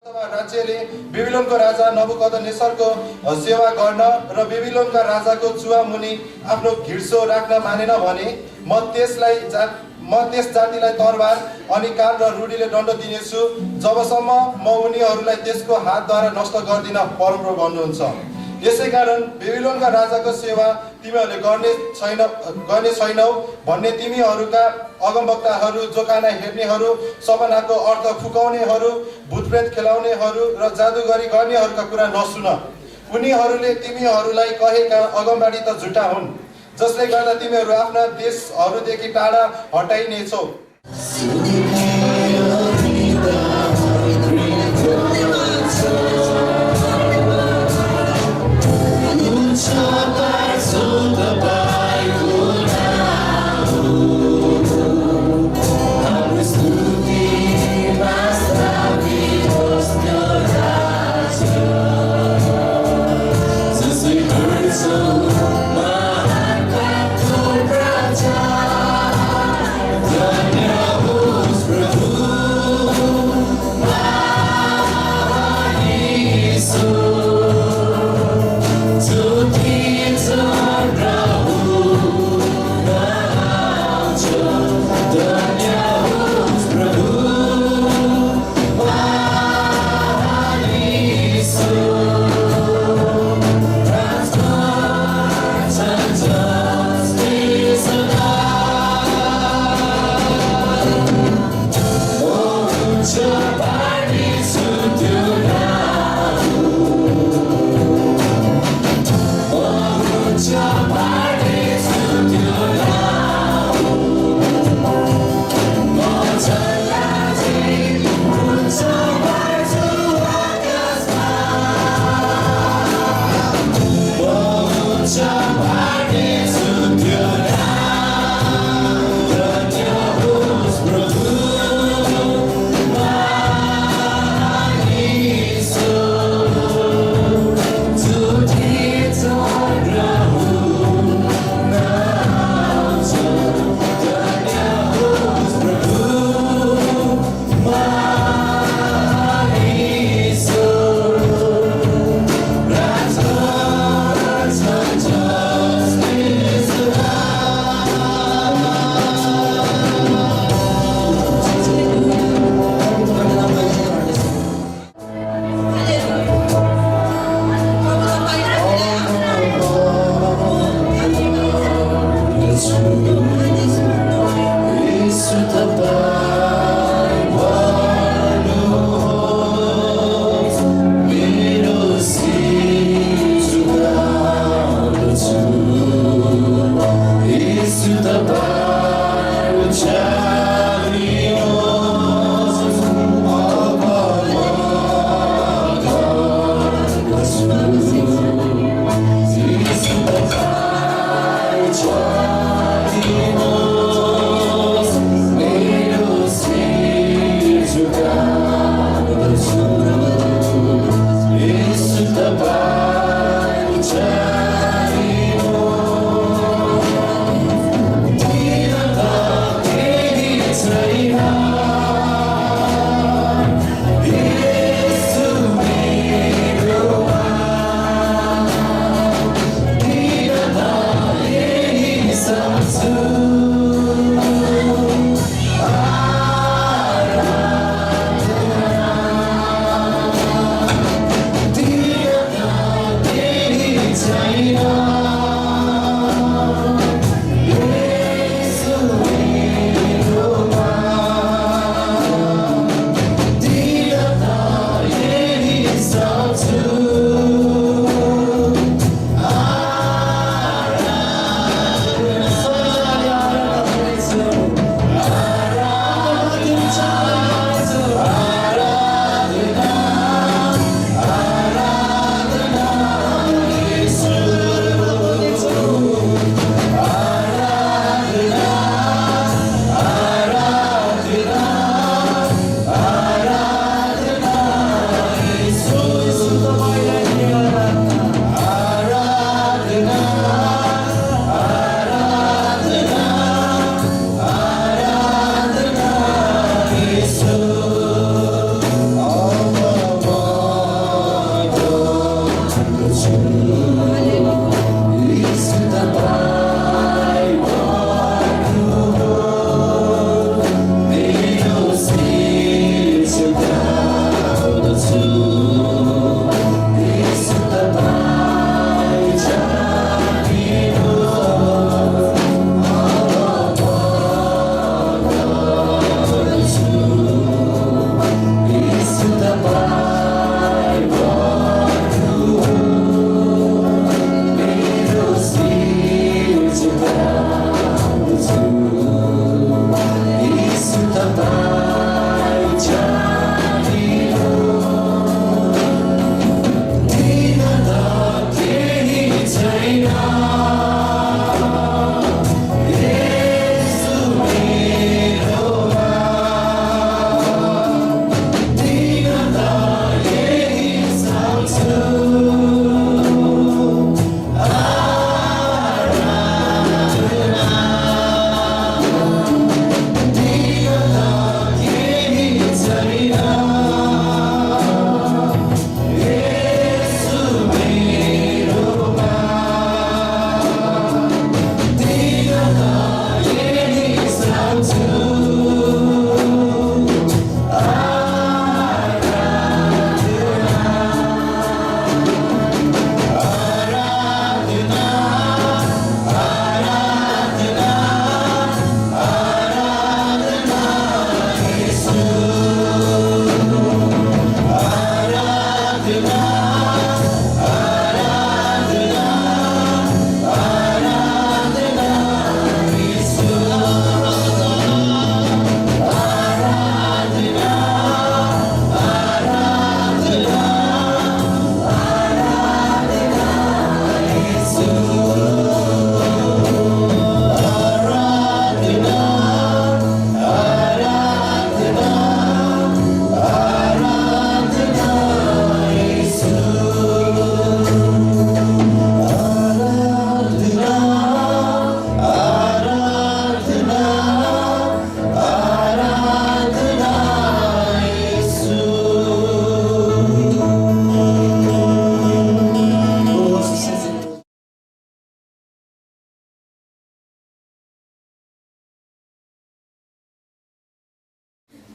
राज्यले बेबिलोनको राजा नबुकदनेस्सरको सेवा गर्न र बेबिलोनका राजाको चुवामुनि आफ्नो घिर्सो राख्न मानेन भने म त्यस जातिलाई तरबार अनि कान र रुडीले दण्ड दिनेछु जबसम्म म उनीहरूलाई त्यसको हातद्वारा नष्ट गर्दिन परमप्रभु भन्नुहुन्छ। यसैकारण बेबिलोनका राजाको सेवा तिमीहरूले गर्ने छैनौ भन्ने तिमीहरूका अगमवक्ताहरू, जोकाना हेर्नेहरू, सपनाको अर्थ फुकाउनेहरू, भूतप्रेत खेलाउनेहरू र जादुगरी गर्नेहरूका कुरा नसुन। उनीहरूले तिमीहरूलाई कहेका अगमबाडी त झुटा हुन्, जसले गर्दा तिमीहरू आफ्ना देशहरूदेखि टाढा हटाइनेछौ।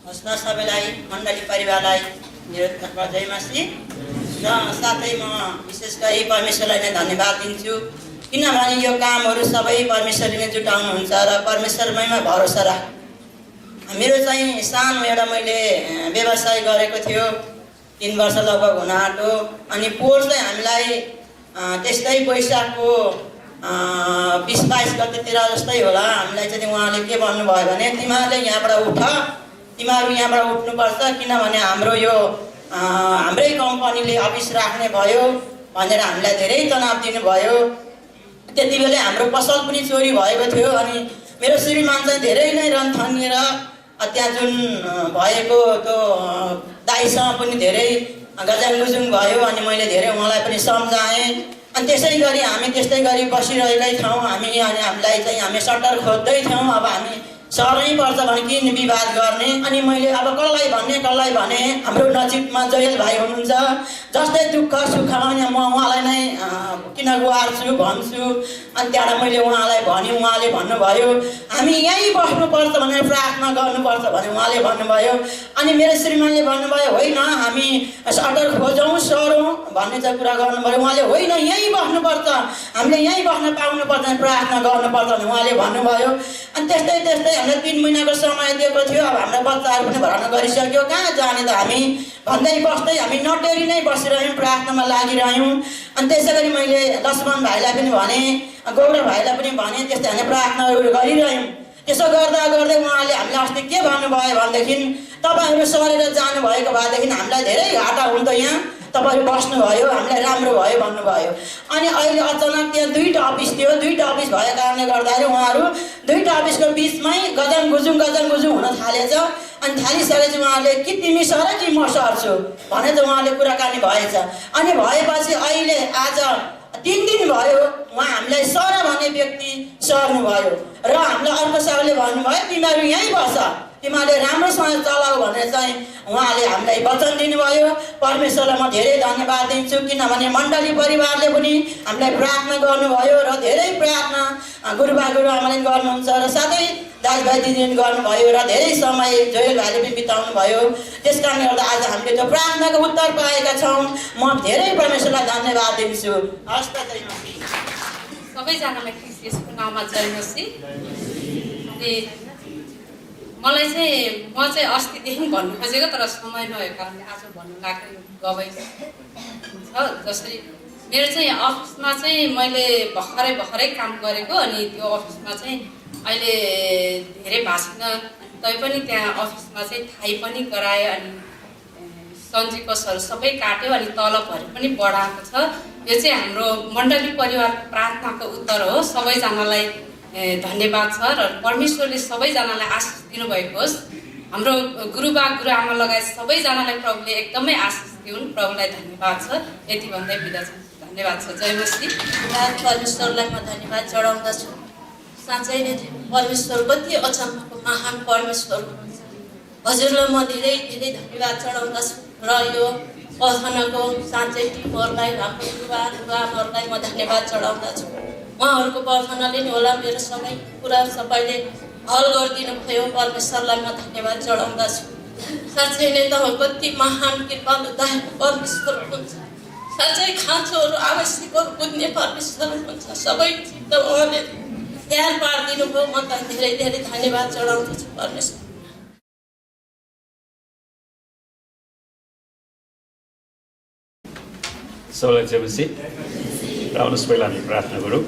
हस्त सबैलाई मण्डली परिवारलाई मेरो तर्फबाट जय मसी र साथै म विशेष गरी परमेश्वरलाई नै धन्यवाद दिन्छु किनभने यो कामहरू सबै परमेश्वरले नै जुटाउनुहुन्छ र परमेश्वरमैमा भरोसा राख। मेरो चाहिँ सानो एउटा मैले व्यवसाय गरेको थियो 3 वर्ष लगभग हुन आँट्यो अनि पोहोर चाहिँ हामीलाई त्यस्तै वैशाखको 20-22 गतेतिर जस्तै होला हामीलाई चाहिँ उहाँले के भन्नुभयो भने तिमीहरूले यहाँबाट उठ तिमीहरू यहाँबाट उठ्नुपर्छ किनभने हाम्रो यो हाम्रै कम्पनीले अफिस राख्ने भयो भनेर हामीलाई धेरै तनाव दिनुभयो। त्यति बेला हाम्रो पसल पनि चोरी भएको थियो अनि मेरो श्रीमान चाहिँ धेरै नै रन्थनिएर त्यहाँ जुन भएको त्यो दाइसँग पनि धेरै गजाङगुजुङ भयो अनि मैले धेरै उहाँलाई पनि सम्झाएँ अनि त्यसै गरी हामी त्यस्तै गरी बसिरहेकै थियौँ हामी अनि हामीलाई चाहिँ हामी सटर खोज्दै थियौँ अब हामी सरै पर्छ भने किन विवाद गर्ने अनि मैले अब कसलाई भने हाम्रो नजिकमा जयल भाइ हुनुहुन्छ जस्तै दुःख सुखमा म उहाँलाई नै किन गुहार्छु भन्छु अनि त्यहाँबाट मैले उहाँलाई भने उहाँले भन्नुभयो हामी यहीँ बस्नुपर्छ भनेर प्रार्थना गर्नुपर्छ भने उहाँले भन्नुभयो अनि मेरो श्रीमानले भन्नुभयो होइन हामी सटर खोजौँ सरौँ भन्ने चाहिँ कुरा गर्नुभयो उहाँले होइन यहीँ बस्नुपर्छ हामीले यहीँ बस्न पाउनुपर्छ प्रार्थना गर्नुपर्छ भने उहाँले भन्नुभयो अनि त्यस्तै हामीलाई 3 महिनाको समय दिएको थियो अब हाम्रो बच्चाहरू पनि भर्ना गरिसक्यो कहाँ जाने त हामी भन्दै बस्दै हामी नटेरी नै बसिरह्यौँ प्रार्थनामा लागिरह्यौँ अनि त्यसै गरी मैले लक्ष्मण भाइलाई पनि भने गौरव भाइलाई पनि भने त्यस्तै हामी प्रार्थनाहरू गरिरह्यौँ। त्यसो गर्दा गर्दै उहाँले हामीलाई अस्ति के भन्नुभयो भनेदेखि तपाईँहरू सरेर जानुभएको भएदेखि हामीलाई धेरै घाटा हुन्थ्यो यहाँ तपाईहरु बस्नुभयो हामीलाई राम्रो भयो भन्नुभयो अनि अहिले अचानक त्यहाँ 2टा अफिस थियो 2टा अफिस भएको कारणले गर्दाखेरि उहाँहरू 2टा अफिसको बीचमै गजङ गुजुङ हुन थालेछ अनि थालिसकेपछि उहाँले कि तिमी सर कि म सर्छु भने चाहिँ उहाँले कुराकानी भएछ अनि भएपछि अहिले आज 3 दिन भयो उहाँ हामीलाई सर भन्ने व्यक्ति सर्नु भयो र हामीलाई अर्को सरले भन्नुभयो तिमीहरू यहीँ बस तिमीहरूले राम्रोसँग चलाऊ भनेर चाहिँ उहाँले हामीलाई वचन दिनुभयो। परमेश्वरलाई म धेरै धन्यवाद दिन्छु किनभने मण्डली परिवारले पनि हामीलाई प्रार्थना गर्नुभयो र धेरै प्रार्थना गुरुबा गुरुआमाले गर्नुहुन्छ र साथै दाजुभाइ दिदीले गर्नुभयो र धेरै समय जोयल भाइले पनि बिताउनु भयो। त्यसकारणले गर्दा आज हामीले त्यो प्रार्थनाको उत्तर पाएका छौँ। म धेरै परमेश्वरलाई धन्यवाद दिन्छु। हस् त जय मसीह। सबैजनालाई ख्रीष्ट येशूको नाममा जय मसीह। मलाई चाहिँ म चाहिँ अस्तिदेखि भन्नु खोजेको तर समय नभएको कारणले आज भन्नु लाग्यो गवाई छ। जसरी मेरो चाहिँ अफिसमा चाहिँ मैले भर्खरै काम गरेको अनि त्यो अफिसमा चाहिँ अहिले धेरै भाषण तैपनि त्यहाँ अफिसमा चाहिँ थाहै पनि गरायो अनि सन्जीको सर सबै काट्यो अनि तलबहरू पनि बढाएको छ। यो चाहिँ हाम्रो मण्डली परिवारको प्रार्थनाको उत्तर हो। सबैजनालाई धन्यवाद छ र परमेश्वरले सबैजनालाई आशिष दिनुभएको होस्। हाम्रो गुरुबा गुरुआमा लगायत सबैजनालाई प्रभुले एकदमै आशिष दिउन्। प्रभुलाई धन्यवाद छ। यति भन्दै बिदा छ। धन्यवाद छ। जय मसीह। परमेश्वरलाई म धन्यवाद चढाउँदछु। साँच्चै नै परमेश्वर कति अचम्मको महान परमेश्वर हुनुहुन्छ। हजुरलाई म धेरै धेरै धन्यवाद चढाउँदछु र यो प्रार्थनाको साँच्चै टिमहरूलाई हाम्रो गुरुआमाहरूलाई म धन्यवाद चढाउँदछु। उहाँहरूको प्रार्थनाले नि होला मेरो सबै कुरा सबैले हल गरिदिनु भयो। परमेश्वरलाई म धन्यवाद चढाउँदछु। साँच्चै नै त कति महान कृपालु दयालु परमेश्वर हुनुहुन्छ। साँच्चै खाँचोहरू आवश्यकहरू बुझ्ने परमेश्वर हुनुहुन्छ। सबै चित्त उहाँले ध्यान पारिदिनु भयो। म त धेरै धेरै धन्यवाद चढाउँदछु परमेश्वर। सबैलाई जय मसीह। र आउनुहोस् पहिला हामी प्रार्थना गरौँ।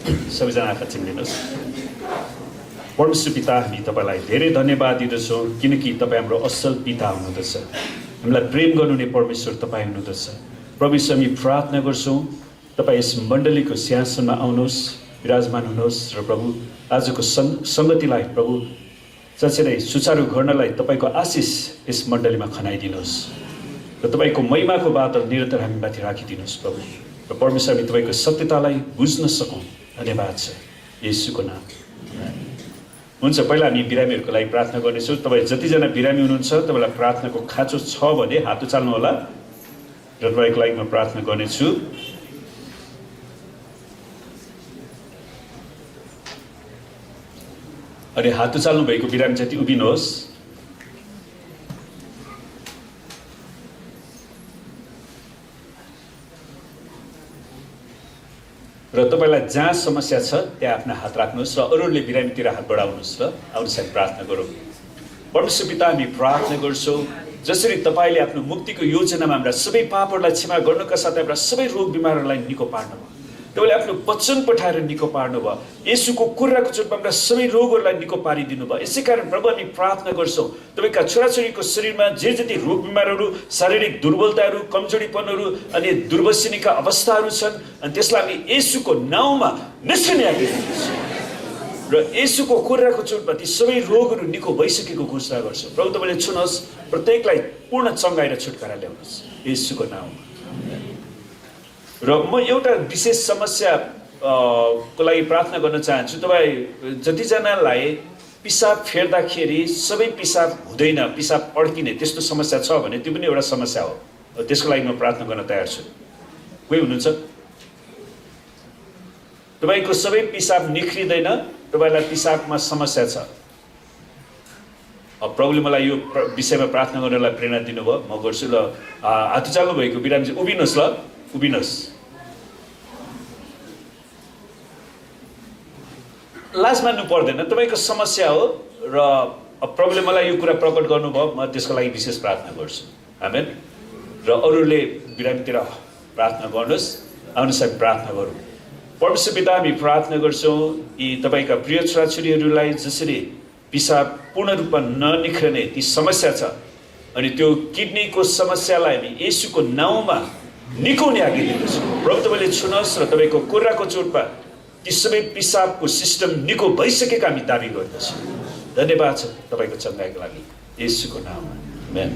सबैजना आँखा चिम्लिनुहोस्। परमेश्वर पिता हामी तपाईँलाई धेरै धन्यवाद दिँदछौँ किनकि तपाईँ हाम्रो असल पिता हुनुहुँदछ। हामीलाई प्रेम गर्नुहुने परमेश्वर तपाईँ हुनुहुँदछ। परमेश्वर हामी प्रार्थना गर्छौँ तपाईँ यस मण्डलीको सिंहासनमा आउनुहोस् विराजमान हुनुहोस् र प्रभु आजको सङ्गतिलाई प्रभु साँच्चै सुचारू गर्नलाई तपाईँको आशिष यस मण्डलीमा खनाइदिनुहोस् र तपाईँको महिमाको बादल निरन्तर हामी माथि राखिदिनुहोस् प्रभु र परमेश्वर हामी तपाईँको सत्यतालाई बुझ्न सकौँ। धन्यवाद छ येशूको नाम। हुन्छ पहिला हामी बिरामीहरूको लागि प्रार्थना गर्नेछौँ। तपाईँ जतिजना बिरामी हुनुहुन्छ तपाईँलाई प्रार्थनाको खाँचो छ भने हात उचाल्नु होला र तपाईँको लागि म प्रार्थना गर्नेछु। अनि हात उचाल्नु भएको बिरामी जति उभिनुहोस्। र तपाईँलाई जहाँ समस्या छ त्यहाँ आफ्नो हात राख्नुहोस् र अरूले बिरामीतिर हात बढाउनुहोस् र आउनुहोस् हामी प्रार्थना गरौँ। परमेश्वर पिता, हामी प्रार्थना गर्छौँ जसरी तपाईँले आफ्नो मुक्तिको योजनामा हाम्रा सबै पापहरूलाई क्षमा गर्नुका साथै हाम्रा सबै रोग बिमारहरूलाई निको पार्नुभयो। तपाईँले आफ्नो वचन पठाएर निको पार्नुभयो। येशूको कुराको चोटमा हाम्रा सबै रोगहरूलाई निको पारिदिनु भयो। यसै कारण प्रभु हामी प्रार्थना गर्छौँ तपाईँका छोराछोरीको शरीरमा जे जति रोग बिमारहरू, शारीरिक दुर्बलताहरू, कमजोरीपनहरू अनि दुर्वसिनीका अवस्थाहरू छन् अनि त्यसलाई हामी येशूको नाउँमा निस्कने आज्ञा दिन्छौँ र येशूको कुराको चोटमा ती सबै रोगहरू निको भइसकेको घोषणा गर्छौँ। प्रभु तपाईँले छुनुहोस्, प्रत्येकलाई पूर्ण चङ्गाइ र छुटकारा ल्याउनुहोस् येशूको नाउँमा। र म एउटा विशेष समस्या को लागि प्रार्थना गर्न चाहन्छु। तपाईँ जतिजनालाई पिसाब फेर्दाखेरि सबै पिसाब हुँदैन, पिसाब अड्किने त्यस्तो समस्या छ भने त्यो पनि एउटा समस्या हो। त्यसको लागि म प्रार्थना गर्न तयार छु। कोही हुनुहुन्छ? तपाईँको सबै पिसाब निख्रिँदैन, तपाईँलाई पिसाबमा समस्या छ। प्रभुले मलाई यो विषयमा प्रार्थना गर्नलाई प्रेरणा दिनुभयो, म गर्छु। ल हात चाल्नु भएको बिरामी चाहिँ उभिनुहोस्, ल उभिनुहोस्। लाज मान्नु पर्दैन, तपाईँको समस्या हो र प्रभुले मलाई यो कुरा प्रकट गर्नुभयो, म त्यसको लागि विशेष प्रार्थना गर्छु। आमेन। र अरूले बिरामीतिर प्रार्थना गर्नुहोस्। आउनुहोस् हामी प्रार्थना गरौँ। परमेश्वर पिता, हामी प्रार्थना गर्छौँ यी तपाईँका प्रिय छोराछोरीहरूलाई जसरी पिसाब पूर्ण रूपमा ननिख्रने ती समस्या छ अनि त्यो किडनीको समस्यालाई हामी येशूको नाउँमा निकाउने आज्ञा दिँदछौँ। प्रभु तपाईँले छुनुहोस् र तपाईँको कुराको चोटमा ती सबै पिसाबको सिस्टम निको भइसकेका हामी दाबी गर्दछौँ। धन्यवाद छ तपाईँको चङ्गाइको लागि येशूको नाउँमा। आमेन।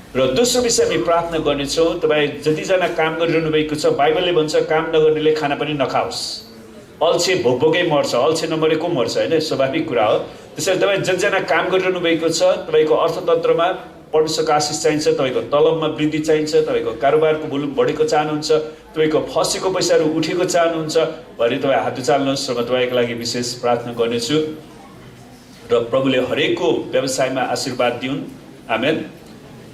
र दोस्रो विषय हामी प्रार्थना गर्नेछौँ, तपाईँ जतिजना काम गरिरहनु भएको छ, बाइबलले भन्छ काम नगर्नेले खाना पनि नखाओस्। अल्छे भोकभोकै मर्छ, अल्छे नमरेको मर्छ, होइन? स्वाभाविक कुरा हो। त्यसैले तपाईँ जतिजना काम गरिरहनु भएको छ, तपाईँको अर्थतन्त्रमा परमेश्वरको आशिष चाहिन्छ, तपाईँको तलबमा वृद्धि चाहिन्छ, तपाईँको कारोबारको भोल्युम बढेको चाहनुहुन्छ, तपाईँको फसेको पैसाहरू उठेको चाहनुहुन्छ भने तपाईँ हात उचाल्नुहोस् र म तपाईँको लागि विशेष प्रार्थना गर्नेछु र प्रभुले हरेकको व्यवसायमा आशीर्वाद दिउन्। आमेन।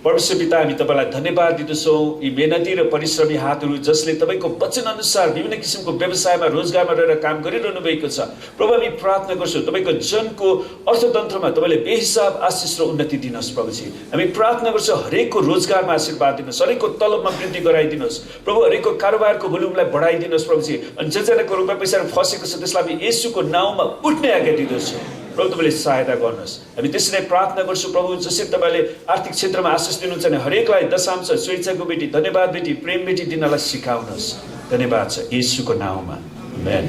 परमेश्वर पिता, हामी तपाईँलाई धन्यवाद दिँदछौँ यी मेहनती र परिश्रमी हातहरू जसले तपाईँको वचन अनुसार विभिन्न किसिमको व्यवसायमा रोजगारमा रहेर काम गरिरहनु भएको छ। प्रभु हामी प्रार्थना गर्छौँ तपाईँको जनको अर्थतन्त्रमा तपाईँले बेहिसाब आशिष र उन्नति दिनुहोस्। प्रभुजी हामी प्रार्थना गर्छौँ हरेकको रोजगारमा आशीर्वाद दिनुहोस्, हरेकको तलबमा वृद्धि गराइदिनुहोस्। प्रभु हरेकको कारोबारको भोल्युमलाई बढाइदिनुहोस्। प्रभुजी अनि जतिजनाको रुपियाँ पैसाहरू फसेको छ त्यसलाई हामी येशूको नाउँमा उठ्ने आज्ञा दिँदछौँ। प्रभु तपाईँले सहायता गर्नुहोस्। हामी त्यसरी प्रार्थना गर्छौँ प्रभु, जसरी तपाईँले आर्थिक क्षेत्रमा आशिष दिनुहुन्छ भने हरेकलाई दशांश, स्वेच्छाको बेटी, धन्यवाद बेटी, प्रेम बेटी दिनलाई सिकाउनुहोस्। धन्यवाद छ येशूको नाउँमा। आमेन।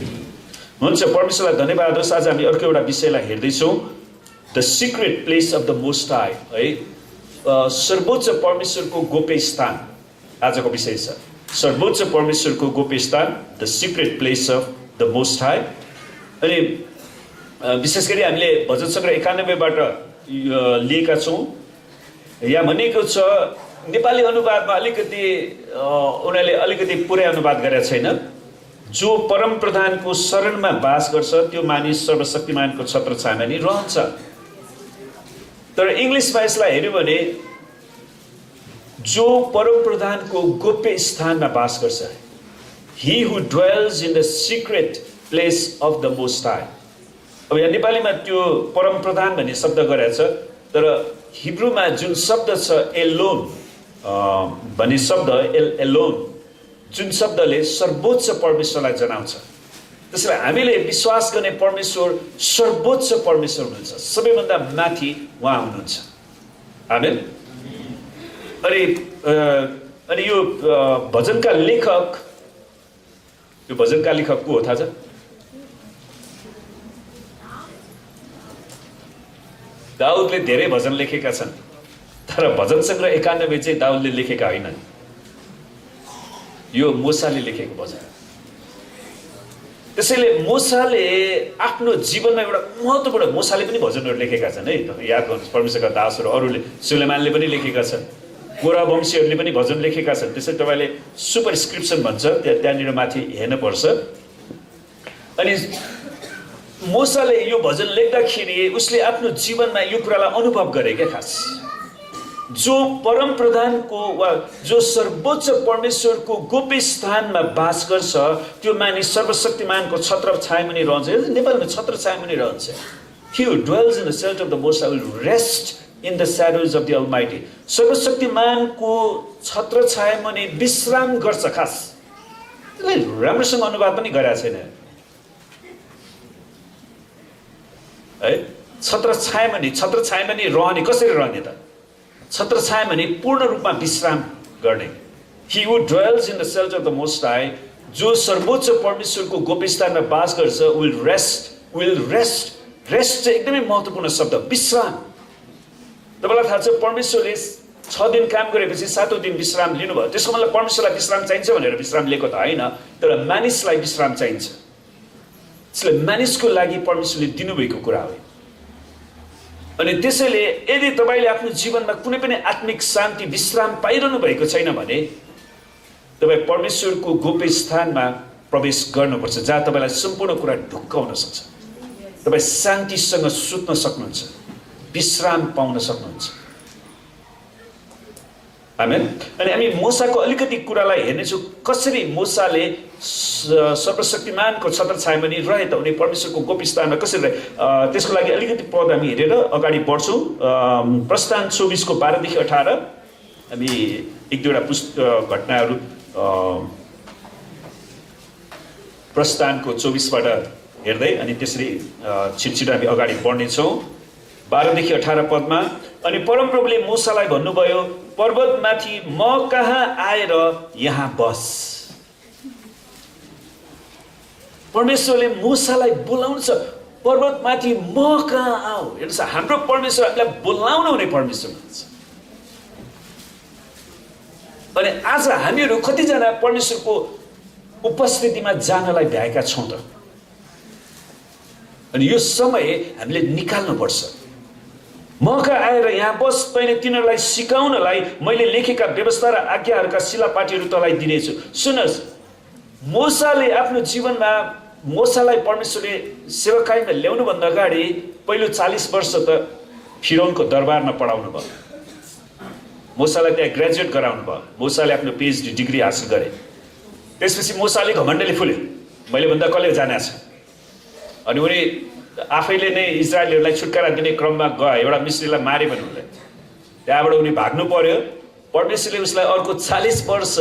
हुन्छ, परमेश्वरलाई धन्यवाद होस्। आज हामी अर्को एउटा विषयलाई हेर्दैछौँ, the secret place of the most high, है? सर्वोच्च परमेश्वरको गोप्य स्थान आजको विषय छ। सर्वोच्च परमेश्वरको गोप्य स्थान, the secret place of the most high. अनि विशेष गरी हामीले भजन सङ्ग्रह 91बाट लिएका छौँ। यहाँ भनेको छ, नेपाली अनुवादमा अलिकति उनीहरूले अलिकति पुरै अनुवाद गरेका छैन। जो परम प्रधानको शरणमा बास गर्छ त्यो मानिस सर्वशक्तिमानको छत्र छायामा नि रहन्छ। तर इङ्ग्लिसमा यसलाई हेऱ्यो भने जो परम प्रधानको गोप्य स्थानमा बास गर्छ, he who dwells in the secret place of the most high। अब यहाँ नेपालीमा त्यो परम प्रधान भन्ने शब्द गरेको छ, तर हिब्रूमा जुन शब्द छ एलोन भन्ने शब्द, एलोन जुन शब्दले सर्वोच्च परमेश्वरलाई जनाउँछ। त्यसैले हामीले विश्वास गर्ने परमेश्वर सर्वोच्च परमेश्वर हुनुहुन्छ, सबैभन्दा माथि उहाँ हुनुहुन्छ। आमेन। अनि यो भजनका लेखक, यो भजनका लेखक को हो थाहा छ? दाउदले धेरै भजन लेखेका छन्, तर भजन सङ्ग्रह 91 चाहिँ दाउदले लेखेका होइनन्, यो मोसाले लेखेको भजन। त्यसैले मोसाले आफ्नो जीवनमा एउटा महत्त्वपूर्ण, मोसाले पनि भजनहरू लेखेका छन्, है? याद गर्नुहोस्, परमेश्वरका दासहरू अरूले, सुलेमानले पनि लेखेका छन्, कोरा वंशीहरूले पनि भजन लेखेका छन्। त्यसैले तपाईँले सुपरस्क्रिप्सन भन्छ त्यहाँनिर माथि हेर्नुपर्छ। अनि मोसाले यो भजन लेख्दाखेरि उसले आफ्नो जीवनमा यो कुरालाई अनुभव गरे क्या। खास जो परम प्रधानको वा जो सर्वोच्च परमेश्वरको गोप्य स्थानमा बास गर्छ त्यो मानिस सर्वशक्तिमानको छत्र छायामुनि रहन्छ। नेपालमा छत्र छायामुनि रहन्छ। He who dwells in the shelter of the Most High will rest in the shadows of the Almighty. सर्वशक्तिमानको छत्र छायामुनि विश्राम गर्छ। खास राम्रोसँग अनुवाद पनि गरेको छैन है। छत्र छायामुनि रहने कसरी रहने त? छत्र छायामुनि पूर्ण रूपमा विश्राम गर्ने। He who dwells in the shelter of the Most High, जो सर्वोच्च परमेश्वरको गोप्य स्थानमा बास गर्छ, will rest चाहिँ एकदमै महत्त्वपूर्ण शब्द, विश्राम। तपाईलाई थाहा छ परमेश्वरले 6 दिन काम गरेपछि 7औं दिन विश्राम लिनुभयो। त्यसको मतलब परमेश्वरलाई विश्राम चाहिन्छ भनेर विश्राम लिएको त होइन, तर मानिसलाई विश्राम चाहिन्छ। त्यसले मानिसको लागि परमेश्वरले दिनुभएको कुरा हो। अनि त्यसैले यदि तपाईले आफ्नो जीवनमा कुनै पनि आत्मिक शान्ति विश्राम पाइरहनु भएको छैन भने तपाई परमेश्वरको गोप्य स्थानमा प्रवेश गर्नुपर्छ, जहाँ तपाईलाई सम्पूर्ण कुरा ढुक्क हुन सक्छ। तपाई शान्तिसँग सुत्न सक्नुहुन्छ, विश्राम पाउन सक्नुहुन्छ। आमेन। अनि हामी मूसाको अलिकति कुरालाई हेर्नेछौँ, कसरी मूसाले सर्वशक्तिमानको छत्र छायामुनि रहे त, उनी परमेश्वरको गोप्य स्थानमा कसरी रहे। त्यसको लागि अलिकति पद हामी हेरेर अगाडि बढ्छौँ। प्रस्थान 24 को 12 देखि 18 हामी एक दुईवटा घटनाहरू प्रस्थानको 24 बाट हेर्दै अनि त्यसरी छिटछिटो हामी अगाडि बढ्नेछौँ। 12 देखि 18 पदमा, अनि परमप्रभुले मूसालाई भन्नुभयो, पर्वतमाथि म कहाँ आएर यहाँ बस। परमेश्वरले मूसालाई बोलाउँछ, पर्वतमाथि म कहाँ आऊ। हेर्नुहोस्, हाम्रो परमेश्वर हामीलाई बोलाउन हुने परमेश्वर हुनुहुन्छ। अनि आज हामीहरू कतिजना परमेश्वरको उपस्थितिमा जानलाई भ्याएका छौँ त? अनि यो समय हामीले निकाल्नुपर्छ। म कहाँ आएर यहाँ बस, तैँले तिनीहरूलाई सिकाउनलाई मैले लेखेका व्यवस्था र आज्ञाहरूका शिलापाटीहरू तँलाई दिनेछु। सुन्नुहोस्, मूसाले आफ्नो जीवनमा मूसालाई परमेश्वरले सेवकाईमा ल्याउनुभन्दा अगाडि पहिलो 40 वर्ष त फिरौनको दरबारमा पढाउनु भयो। मूसालाई त्यहाँ ग्रेजुएट गराउनु भयो। मूसाले आफ्नो PhD डिग्री हासिल गरे। त्यसपछि मूसाले घमण्डले फुल्यो, मैले भन्दा कसले जाने छ। अनि उनी आफैले नै इजरायलीहरूलाई छुटकारा दिने क्रममा गए, एउटा मिस्रीलाई मारे पनि उसले। त्यहाँबाट उनी भाग्नु पर्यो। परमेश्वरले उसलाई अर्को 40 वर्ष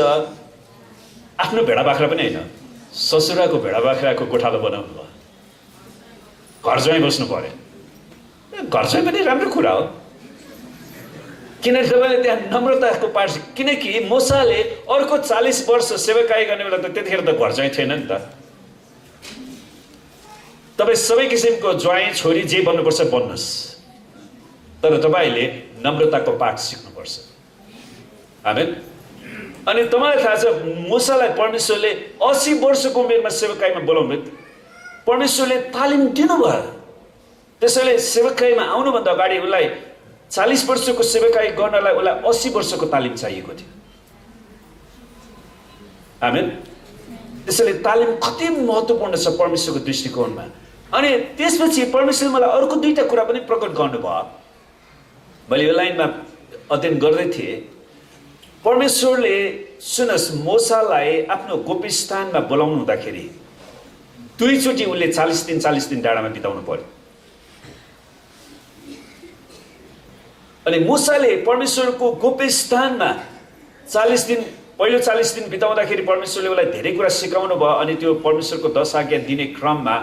आफ्नो भेडा बाख्रा पनि होइन, ससुराको भेडा बाख्राको गोठालो बनाउनु भयो। घर ज्वाइँ बस्नु पर्यो। घर ज्वाइँ पनि राम्रो कुरा हो, किनकि तपाईँले त्यहाँ नम्रताको पाठ, किनकि मूसाले अर्को 40 वर्ष सेवकाई गर्ने बेला त त्यतिखेर त घर ज्वाइँ थिएन नि त। तपाईँ सबै किसिमको ज्वाइँ छोरी जे बन्नुपर्छ बन्नुहोस्, तर तपाईँले नम्रताको पाठ सिक्नुपर्छ। आमेन। अनि तपाईँलाई थाहा छ मूसालाई परमेश्वरले 80 वर्षको उमेरमा सेवकाईमा बोलाउनु भयो। परमेश्वरले तालिम दिनुभयो। त्यसैले सेवकाईमा आउनुभन्दा अगाडि उसलाई 40 वर्षको सेवकाई गर्नलाई उसलाई 80 वर्षको तालिम चाहिएको थियो। आमेन। त्यसैले तालिम कति महत्त्वपूर्ण छ परमेश्वरको दृष्टिकोणमा। अनि त्यसपछि परमेश्वरले मलाई अर्को दुईटा कुरा पनि प्रकट गर्नुभयो। मैले यो लाइनमा अध्ययन गर्दै थिएँ। परमेश्वरले सुनस् मूसालाई आफ्नो गोप्य स्थानमा बोलाउनु हुँदाखेरि दुईचोटि उसले 40 दिन डाँडामा बिताउनु पर्यो। अनि मूसाले परमेश्वरको गोप्य स्थानमा 40 दिन, पहिलो 40 दिन बिताउँदाखेरि परमेश्वरले उसलाई धेरै कुरा सिकाउनु भयो। अनि त्यो परमेश्वरको 10 आज्ञा दिने क्रममा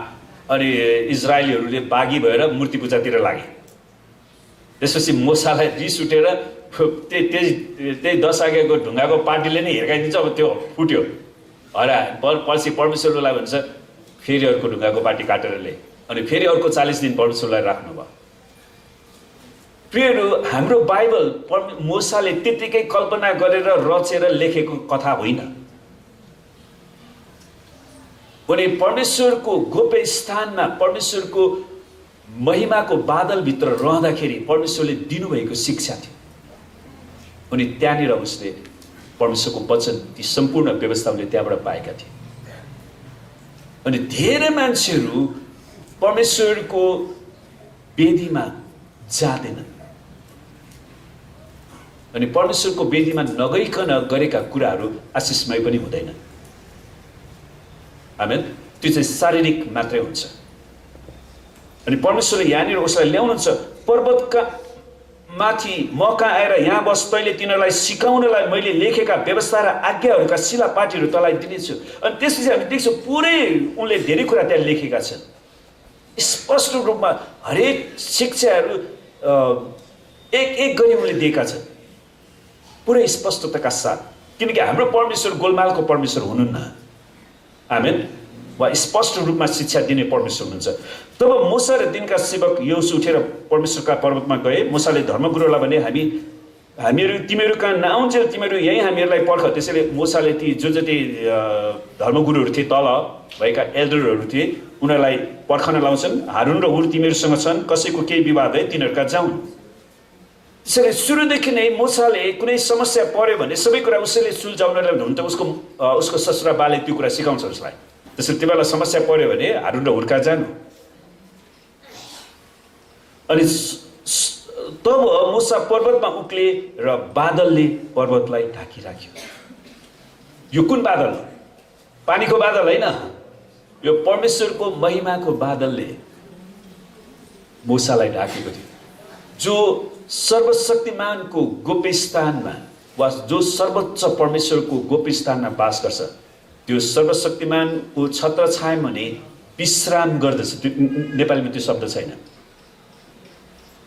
अनि इजरायलीहरूले बागी भएर मूर्ति पूजातिर लागे। त्यसपछि मूसालाई रिस उठेर त्यही 10 आज्ञाको ढुङ्गाको पार्टीले नै हिर्काइदिन्छ। अब त्यो फुट्यो हरा। पछि परमेश्वरलाई भन्छ फेरि अर्को ढुङ्गाको पार्टी काटेर ल्याए। अनि फेरि अर्को 40 दिन परमेश्वरलाई राख्नुभयो। प्रियहरू, हाम्रो बाइबल मूसाले त्यतिकै कल्पना गरेर रचेर लेखेको कथा होइन। उनी परमेश्वरको गोप्य स्थानमा परमेश्वरको महिमाको बादलभित्र रहँदाखेरि परमेश्वरले दिनुभएको शिक्षा थियो। उनी त्यहाँनिर उसले परमेश्वरको वचन, ती सम्पूर्ण व्यवस्था उसले त्यहाँबाट पाएका थिए। अनि धेरै मान्छेहरू परमेश्वरको वेदीमा जाँदैनन्। अनि परमेश्वरको वेदीमा नगइकन गरेका कुराहरू आशिषमय पनि हुँदैन। आमेन। त्यो चाहिँ शारीरिक मात्रै हुन्छ। अनि परमेश्वरले यहाँनिर उसलाई ल्याउनुहुन्छ, पर्वतका माथि म कहाँ आएर यहाँ बस, तैँले तिनीहरूलाई सिकाउनलाई मैले लेखेका व्यवस्था र आज्ञाहरूका शिलापाटीहरू तँलाई दिनेछु। अनि त्यसपछि हामी देख्छौँ पुरै उनले धेरै कुरा त्यहाँ लेखेका छन्। स्पष्ट रूपमा हरेक शिक्षाहरू एक एक गरी उनले दिएका छन्, पुरै स्पष्टताका साथ। किनकि हाम्रो परमेश्वर गोलमालको परमेश्वर हुनुहुन्न। आमेन। वा स्पष्ट रूपमा शिक्षा दिने परमेश्वर हुनुहुन्छ। तब मूसा र दिनका सेवक योसु उठेर परमेश्वरका पर्वतमा गए। मूसाले धर्मगुरुलाई भने हामीहरू तिमीहरू कहाँ नआउन्जेल, तिमीहरू यहीँ हामीहरूलाई पर्ख। त्यसैले मूसाले ती जो जति धर्मगुरुहरू थिए, तल भएका एल्डरहरू थिए, उनीहरूलाई पर्खन लाउँछन्। हारुन र हुर तिमीहरूसँग छन्, कसैको केही विवाद है तिनीहरूका जाउन्। त्यसैले सुरुदेखि नै मूसाले कुनै समस्या पर्यो भने सबै कुरा उसैले सुल्झाउनलाई हुन त उसको ससुरा बाले त्यो कुरा सिकाउँछ उसलाई। त्यसैले त्यो बेला समस्या पर्यो भने हारुन र हुर्का जानु। अनि तब मूसा पर्वतमा उक्ले र बादलले पर्वतलाई ढाकिराख्यो। यो कुन बादल? पानीको बादल होइन, यो परमेश्वरको महिमाको बादलले मूसालाई ढाकेको थियो। जो सर्वशक्तिमानको गोप्य स्थानमा वा जो सर्वोच्च परमेश्वरको गोप्य स्थानमा बास गर्छ, त्यो सर्वशक्तिमानको छत्र छायामा नै विश्राम गर्दछ। त्यो नेपालीमा त्यो शब्द छैन।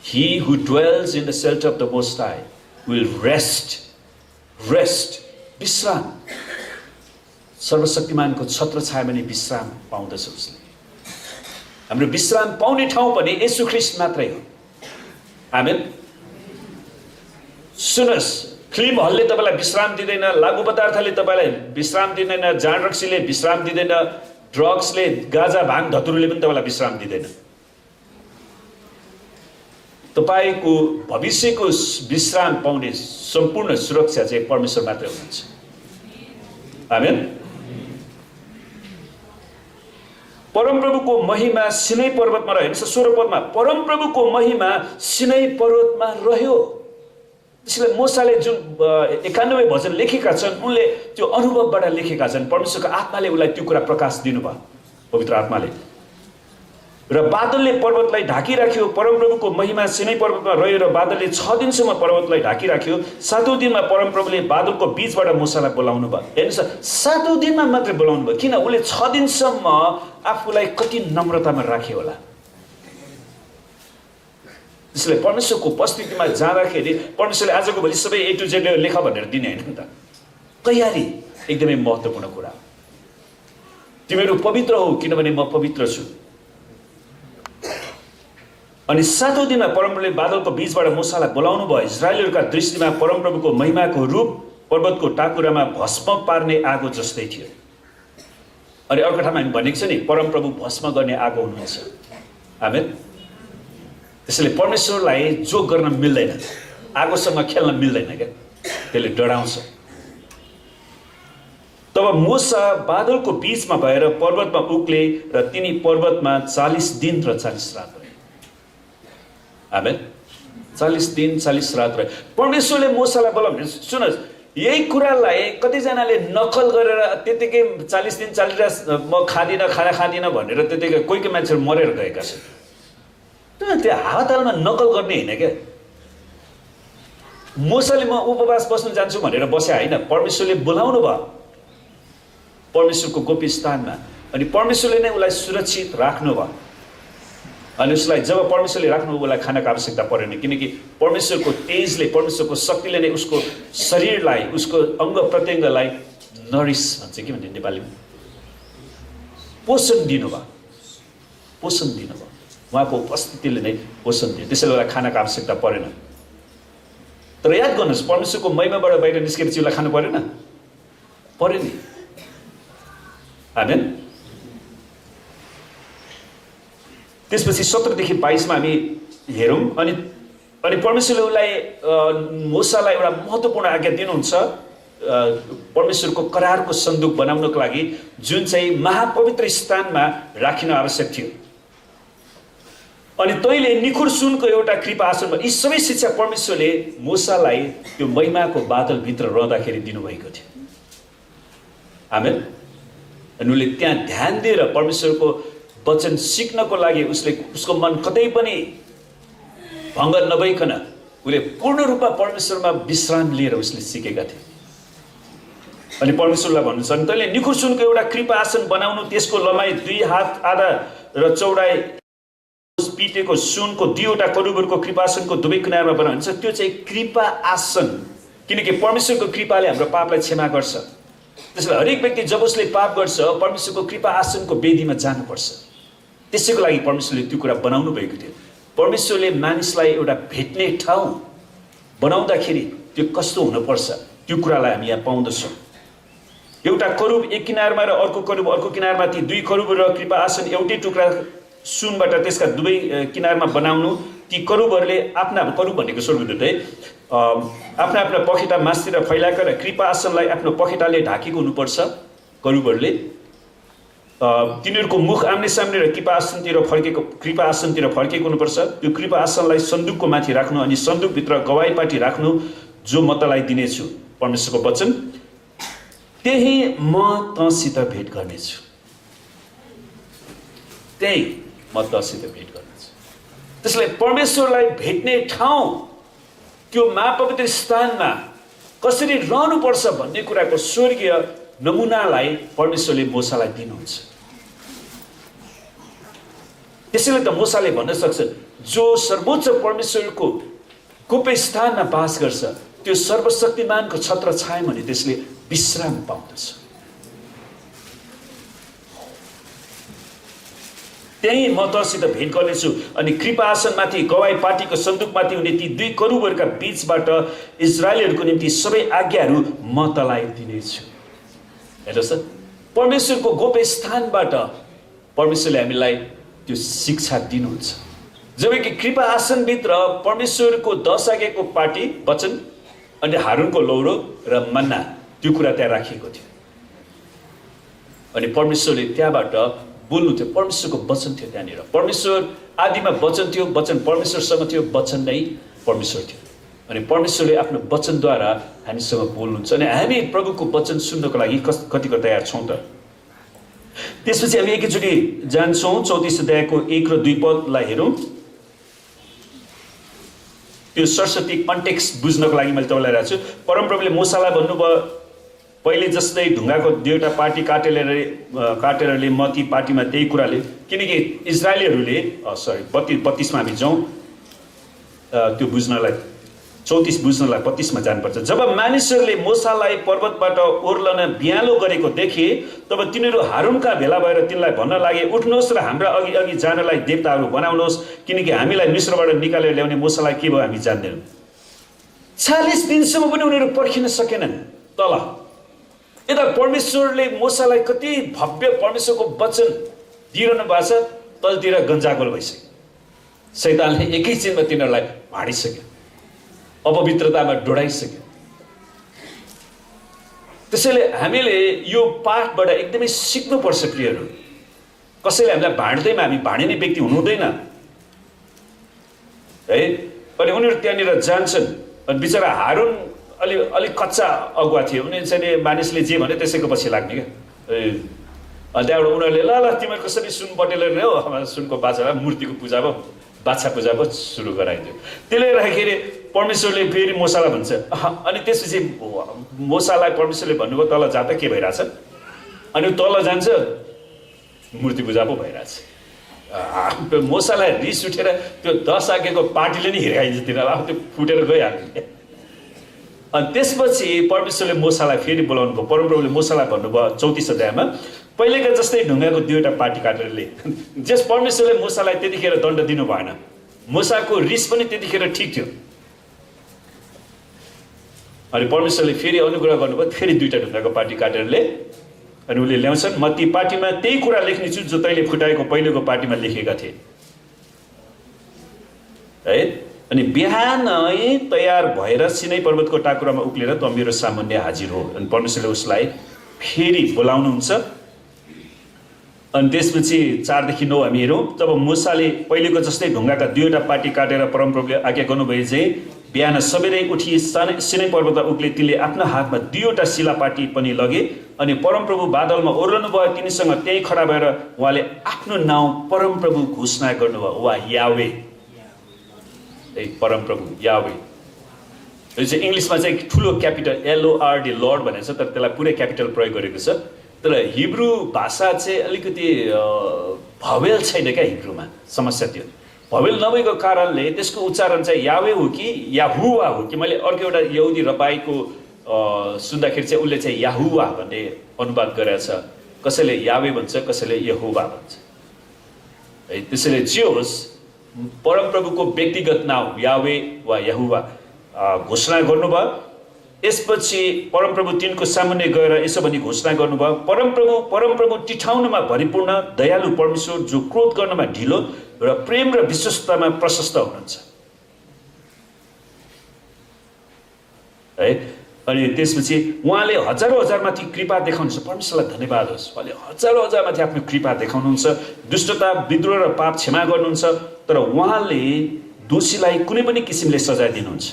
He who dwells in the shelter of the Most High will rest, विश्राम। सर्वशक्तिमानको छत्र छायामा नै विश्राम पाउँदछ उसले। हाम्रो विश्राम पाउने ठाउँ पनि येशू ख्रीष्ट मात्रै हो। आमेन। सुन्नुहोस्, फिल्म हलले तपाईँलाई विश्राम दिँदैन, लागु पदार्थले तपाईँलाई विश्राम दिँदैन, जाँड रक्सीले विश्राम दिँदैन, ड्रग्सले, गाजा भाङ धतुरोले पनि तपाईँलाई विश्राम दिँदैन। तपाईँको भविष्यको विश्राम पाउने सम्पूर्ण सुरक्षा चाहिँ परमेश्वर मात्रै हुनुहुन्छ। आमेन। परमप्रभुको महिमा सिनै पर्वतमा रह्यो। 16 पदमा परमप्रभुको महिमा सिनै पर्वतमा रह्यो। त्यसैले मूसाले जुन 91 भजन लेखेका छन्, उनले त्यो अनुभवबाट लेखेका छन्। परमेश्वरको आत्माले उसलाई त्यो कुरा प्रकाश दिनुभयो, पवित्र आत्माले। र बादलले पर्वतलाई ढाकिराख्यो। परमप्रभुको महिमा सिनै पर्वतमा रह्यो र बादलले 6 दिनसम्म पर्वतलाई ढाकिराख्यो। 7औं दिनमा परमप्रभुले बादलको बीचबाट मूसालाई बोलाउनु भयो। हेर्नुहोस्, 7औं दिनमा मात्रै बोलाउनु भयो। किन? उसले 6 दिनसम्म आफूलाई कति नम्रतामा राख्यो होला। त्यसैले परमेश्वरको उपस्थितिमा जाँदाखेरि परमेश्वरले आजको भोलि सबै A to Z लेख भनेर दिने होइन नि त। तयारी एकदमै महत्त्वपूर्ण कुरा हो। तिमीहरू पवित्र हो किनभने म पवित्र छु। अनि 7औं दिनमा परमप्रभुले बादलको बीचबाट मूसालाई बोलाउनु भयो। इजरायलीहरूका दृष्टिमा परमप्रभुको महिमाको रूप पर्वतको टाकुरामा भस्म पार्ने आगो जस्तै थियो। अनि अर्को ठाउँमा हामी भनेको छ नि, परमप्रभु भस्म गर्ने आगो हुनुहुन्छ। आमेन। त्यसैले परमेश्वरलाई जो गर्न मिल्दैन, आगोसँग खेल्न मिल्दैन क्या, त्यसले डराउँछ। तब मूसा बादलको बीचमा भएर पर्वतमा उक्ले र तिनी पर्वतमा 40 दिन र 40 रात रहे। आमेन। 40 दिन 40 रात रहे। परमेश्वरले मूसालाई बोलाउनु। सुन्नुहोस्, यही कुरालाई कतिजनाले नकल गरेर त्यतिकै 40 दिन 40 रात म खादिनँ, खाना खादिनँ भनेर त्यतिकै कोही मान्छेहरू मरेर गएका छन्। त्यो हातहालमा नकल गर्ने होइन क्या। मूसाले म उपवास बस्न जान्छु भनेर बसे होइन, परमेश्वरले बोलाउनु भयो परमेश्वरको गोप्य स्थानमा। अनि परमेश्वरले नै उसलाई सुरक्षित राख्नु भयो। अनि उसलाई जब परमेश्वरले राख्नु, उसलाई खानाको आवश्यकता परेन। किनकि परमेश्वरको तेजले, परमेश्वरको शक्तिले नै उसको शरीरलाई, उसको अङ्ग प्रत्यङ्गलाई नरिस भन्छ के भन्छ नेपालीमा, पोषण दिनुभयो। पोषण दिनुभयो। उहाँको उपस्थितिले नै पोषण दियो। त्यसैले उसलाई खानाको आवश्यकता परेन। तर याद गर्नुहोस्, परमेश्वरको महिमाबाट बाहिर निस्केपछि उसलाई खानु परेन? पऱ्यो नि। आमेन। त्यसपछि 17 देखि 22 मा हामी हेरौँ। अनि परमेश्वरले उसलाई मूसालाई एउटा महत्त्वपूर्ण आज्ञा दिनुहुन्छ, परमेश्वरको करारको सन्दुक बनाउनको लागि, जुन चाहिँ महापवित्र स्थानमा राखिन आवश्यक थियो। अनि तैँले निखुर सुनको एउटा कृपा आसनमा यी सबै शिक्षा परमेश्वरले मूसालाई त्यो महिमाको बादलभित्र रहँदाखेरि दिनुभएको थियो। आमेन। अनि उसले त्यहाँ ध्यान दिएर परमेश्वरको वचन सिक्नको लागि उसको मन कतै पनि भङ्ग नभइकन उसले पूर्ण रूपमा परमेश्वरमा विश्राम लिएर उसले सिकेका थिए। अनि परमेश्वरलाई भन्नुहुन्छ अनि तैँले निखुर सुनको एउटा कृपा आसन बनाउनु, त्यसको लम्बाइ 2 हात आधा र चौडाइ पिटेको सुनको 2वटा करुबहरूको कृपा आसनको दुवै किनारमा बनाउनुहुन्छ। त्यो चाहिँ कृपा आसन, किनकि परमेश्वरको कृपाले हाम्रो पापलाई क्षमा गर्छ। त्यसैले हरेक व्यक्ति जब उसले पाप गर्छ परमेश्वरको कृपा आसनको वेदीमा जानुपर्छ। त्यसैको लागि परमेश्वरले त्यो कुरा बनाउनु भएको थियो। परमेश्वरले मानिसलाई एउटा भेट्ने ठाउँ बनाउँदाखेरि त्यो कस्तो हुनुपर्छ त्यो कुरालाई हामी यहाँ पाउँदछौँ। एउटा करुब एक किनारमा र अर्को करुब अर्को किनारमा, ती 2 करुब र कृपा आसन एउटै टुक्रा सुनबाट त्यसका दुवै किनारमा बनाउनु। ती करुबहरूले आफ्ना, करुब भनेको स्वर्गदूत है, आफ्ना आफ्ना पखेटा मासतिर फैलाएका र कृपा आसनलाई आफ्नो पखेटाले ढाकेको हुनुपर्छ। करुबहरूले तिनीहरूको मुख आम्ने सामने र कृपा आसनतिर फर्केको हुनुपर्छ। त्यो कृपा आसनलाई सन्दुकको माथि राख्नु अनि सन्दुकभित्र गवाई पाटी राख्नु, जो म तँलाई दिनेछु, परमेश्वरको वचन, त्यही म तँसित भेट गर्नेछु। त्यही म तँसित भेट गर्नेछु। त्यसले परमेश्वरलाई भेट्ने ठाउँ, त्यो महापवित्र स्थानमा कसरी रहनुपर्छ भन्ने कुराको स्वर्गीय नमुनालाई परमेश्वरले मूसालाई दिनुहुन्छ। त्यसैले त मूसाले भन्न सक्छ, जो सर्वोच्च परमेश्वरको गोप्य स्थानमा बास गर्छ त्यो सर्वशक्तिमानको छत्र छायो भने त्यसले विश्राम पाउँदछ। त्यही म तँसित भेट गर्नेछु। अनि कृपा आसनमाथि गवाई पाटीको सन्दुकमाथि हुने ती 2 करुबहरूका बीचबाट इजरायलीहरूको निम्ति सबै आज्ञाहरू म तँलाई दिनेछु। हेर्नुहोस् त, परमेश्वरको गोप्य स्थानबाट परमेश्वरले हामीलाई त्यो शिक्षा दिनुहुन्छ। जबकि कृपा आसनभित्र परमेश्वरको 10 आज्ञाको पाटी वचन अनि हारुनको लौरो र मन्ना, त्यो कुरा त्यहाँ राखिएको थियो। अनि परमेश्वरले त्यहाँबाट बोल्नु थियो, परमेश्वरको वचन थियो त्यहाँनिर। परमेश्वर आदिमा वचन थियो, वचन परमेश्वरसँग थियो, वचन नै परमेश्वर थियो। अनि परमेश्वरले आफ्नो वचनद्वारा हामीसँग बोल्नुहुन्छ। अनि हामी प्रभुको वचन सुन्नको लागि कतिको तयार छौँ त? त्यसपछि हामी एकैचोटि जान्छौँ 34 अध्यायको 1 र 2 पदलाई हेरौँ। त्यो सरस्वती कन्टेक्स्ट बुझ्नको लागि मैले तपाईँलाई राख्छु। परमप्रभुले मूसालाई भन्नुभयो, पहिले जस्तै ढुङ्गाको 2वटा पाटी काटेरले म ती पाटीमा त्यही कुराले, किनकि इजरायलीहरूले 32मा हामी जाउँ त्यो बुझ्नलाई, 34 बुझ्नलाई 32मा जानुपर्छ। जब मानिसहरूले मूसालाई पर्वतबाट ओर्लन बिहालो गरेको देखे तब तिनीहरू हारुनका भेला भएर तिनलाई भन्न लागे, उठ्नुहोस् र हाम्रा अघि अघि जानलाई देवताहरू बनाउनुहोस्, किनकि हामीलाई मिश्रबाट निकालेर ल्याउने मूसालाई के भयो हामी जान्दैनौँ। 40 दिनसम्म पनि उनीहरू पर्खिन सकेनन्। तल यता परमेश्वरले मूसालाई कति भव्य परमेश्वरको वचन दिइरहनु भएको छ, तलतिर गन्जागोल भइसक्यो। शैतानले एकैछिनमा तिनीहरूलाई भाँडिसक्यो, अपवित्रतामा डोडाइसक्यो। त्यसैले हामीले यो पाठबाट एकदमै सिक्नुपर्छ प्रियहरू। कसैले हामीलाई भाँड्दैमा हामी भाँडिने व्यक्ति हुनु हुँदैन है। अनि उनीहरू त्यहाँनिर जान्छन्। अनि बिचरा हारुन अलिक कच्चा अगुवा थियो, उनी चाहिँ मानिसले जे भने त्यसैको पछि लाग्ने क्या। अनि त्यहाँबाट उनीहरूले ल तिमीहरू कसरी सुन बटेलेर ल्याऊ, सुनको बाछा मूर्तिको पूजा भयो, बाछा पूजा भयो, सुरु गराइदियो। त्यसले गर्दाखेरि परमेश्वरले फेरि मूसालाई भन्छ। अनि त्यसपछि मूसालाई परमेश्वरले भन्नुभयो तल जाँदा के भइरहेछ? अनि तल जान्छ, मूर्ति पूजा पो भइरहेछ। मूसालाई रिस उठेर त्यो 10 आज्ञाको पार्टीले नै हिर्काइदिन्छ तिनीहरूलाई, त्यो फुटेर गइहाल्यो। अनि त्यसपछि परमेश्वरले मूसालाई फेरि बोलाउनु भयो। परमप्रभुले मूसालाई भन्नुभयो 34 अध्यायमा, पहिलेका जस्तै ढुङ्गाको 2वटा पाटी काटेर ले। जस परमेश्वरले मूसालाई त्यतिखेर दण्ड दिनु भएन, मूसाको रिस पनि त्यतिखेर ठिक थियो। अनि परमेश्वरले फेरि अनुग्रह गर्नुभयो, फेरि 2वटा ढुङ्गाको पाटी काटेर ले। अनि उसले ल्याउँछन्, म ती पाटीमा त्यही कुरा लेख्नेछु जो तैँले फुटाएको पहिलेको पाटीमा लेखेका थिए है। अनि बिहानै तयार भएर सिनै पर्वतको टाकुरामा उक्लेर त मेरो सामुन्ने हाजिर हो। अनि परमेश्वरले उसलाई फेरि बोलाउनुहुन्छ। अनि त्यसपछि 4 देखि 9 हामी हेरौँ। तब मूसाले पहिलेको जस्तै ढुङ्गाका 2वटा पाटी काटेर परमप्रभुले आज्ञा गर्नुभए चाहिँ बिहान सबेरै उठी सिनै पर्वतमा उक्ले तिनले आफ्नो हातमा 2वटा शिलापाटी पनि लगे अनि परमप्रभु बादलमा ओर्लनु भयो। तिनीसँग त्यहीँ खडा भएर उहाँले आफ्नो नाउँ परमप्रभु घोषणा गर्नुभयो। वा यावे, परमप्रभु यावे। यो चाहिँ इङ्ग्लिसमा चाहिँ ठुलो क्यापिटल LORD लर्ड भनेको छ, तर त्यसलाई पुरै क्यापिटल प्रयोग गरेको छ। तर हिब्रू भाषा चाहिँ अलिकति भवेल छैन क्या, हिब्रूमा समस्या त्यो भवेल नभएको कारणले त्यसको उच्चारण चाहिँ यावे हो कि याहुवा हो कि। मैले अर्को एउटा यहुदी रबाईको सुन्दाखेरि चाहिँ उसले चाहिँ याहुवा भन्ने अनुवाद गरेको छ। कसैले यावे भन्छ, कसैले यहोवा भन्छ है। त्यसैले जे होस् परमप्रभुको व्यक्तिगत नाउँ यावे वा यहुवा घोषणा गर्नुभयो। यसपछि परमप्रभु तिनको सामुन्ने गएर यसो भनी घोषणा गर्नुभयो, परमप्रभु टिठाउनमा भरिपूर्ण दयालु परमेश्वर, जो क्रोध गर्नमा ढिलो र प्रेम र विश्वस्ततामा प्रशस्त हुनुहुन्छ है। अनि त्यसपछि उहाँले हजारौँ हजारमाथि कृपा देखाउनुहुन्छ। परमेश्वरलाई धन्यवाद होस्, उहाँले हजारौँ हजारमाथि आफ्नो कृपा देखाउनुहुन्छ, दुष्टता विद्रोह र पाप क्षमा गर्नुहुन्छ। तर उहाँले दोषीलाई कुनै पनि किसिमले सजाय दिनुहुन्छ।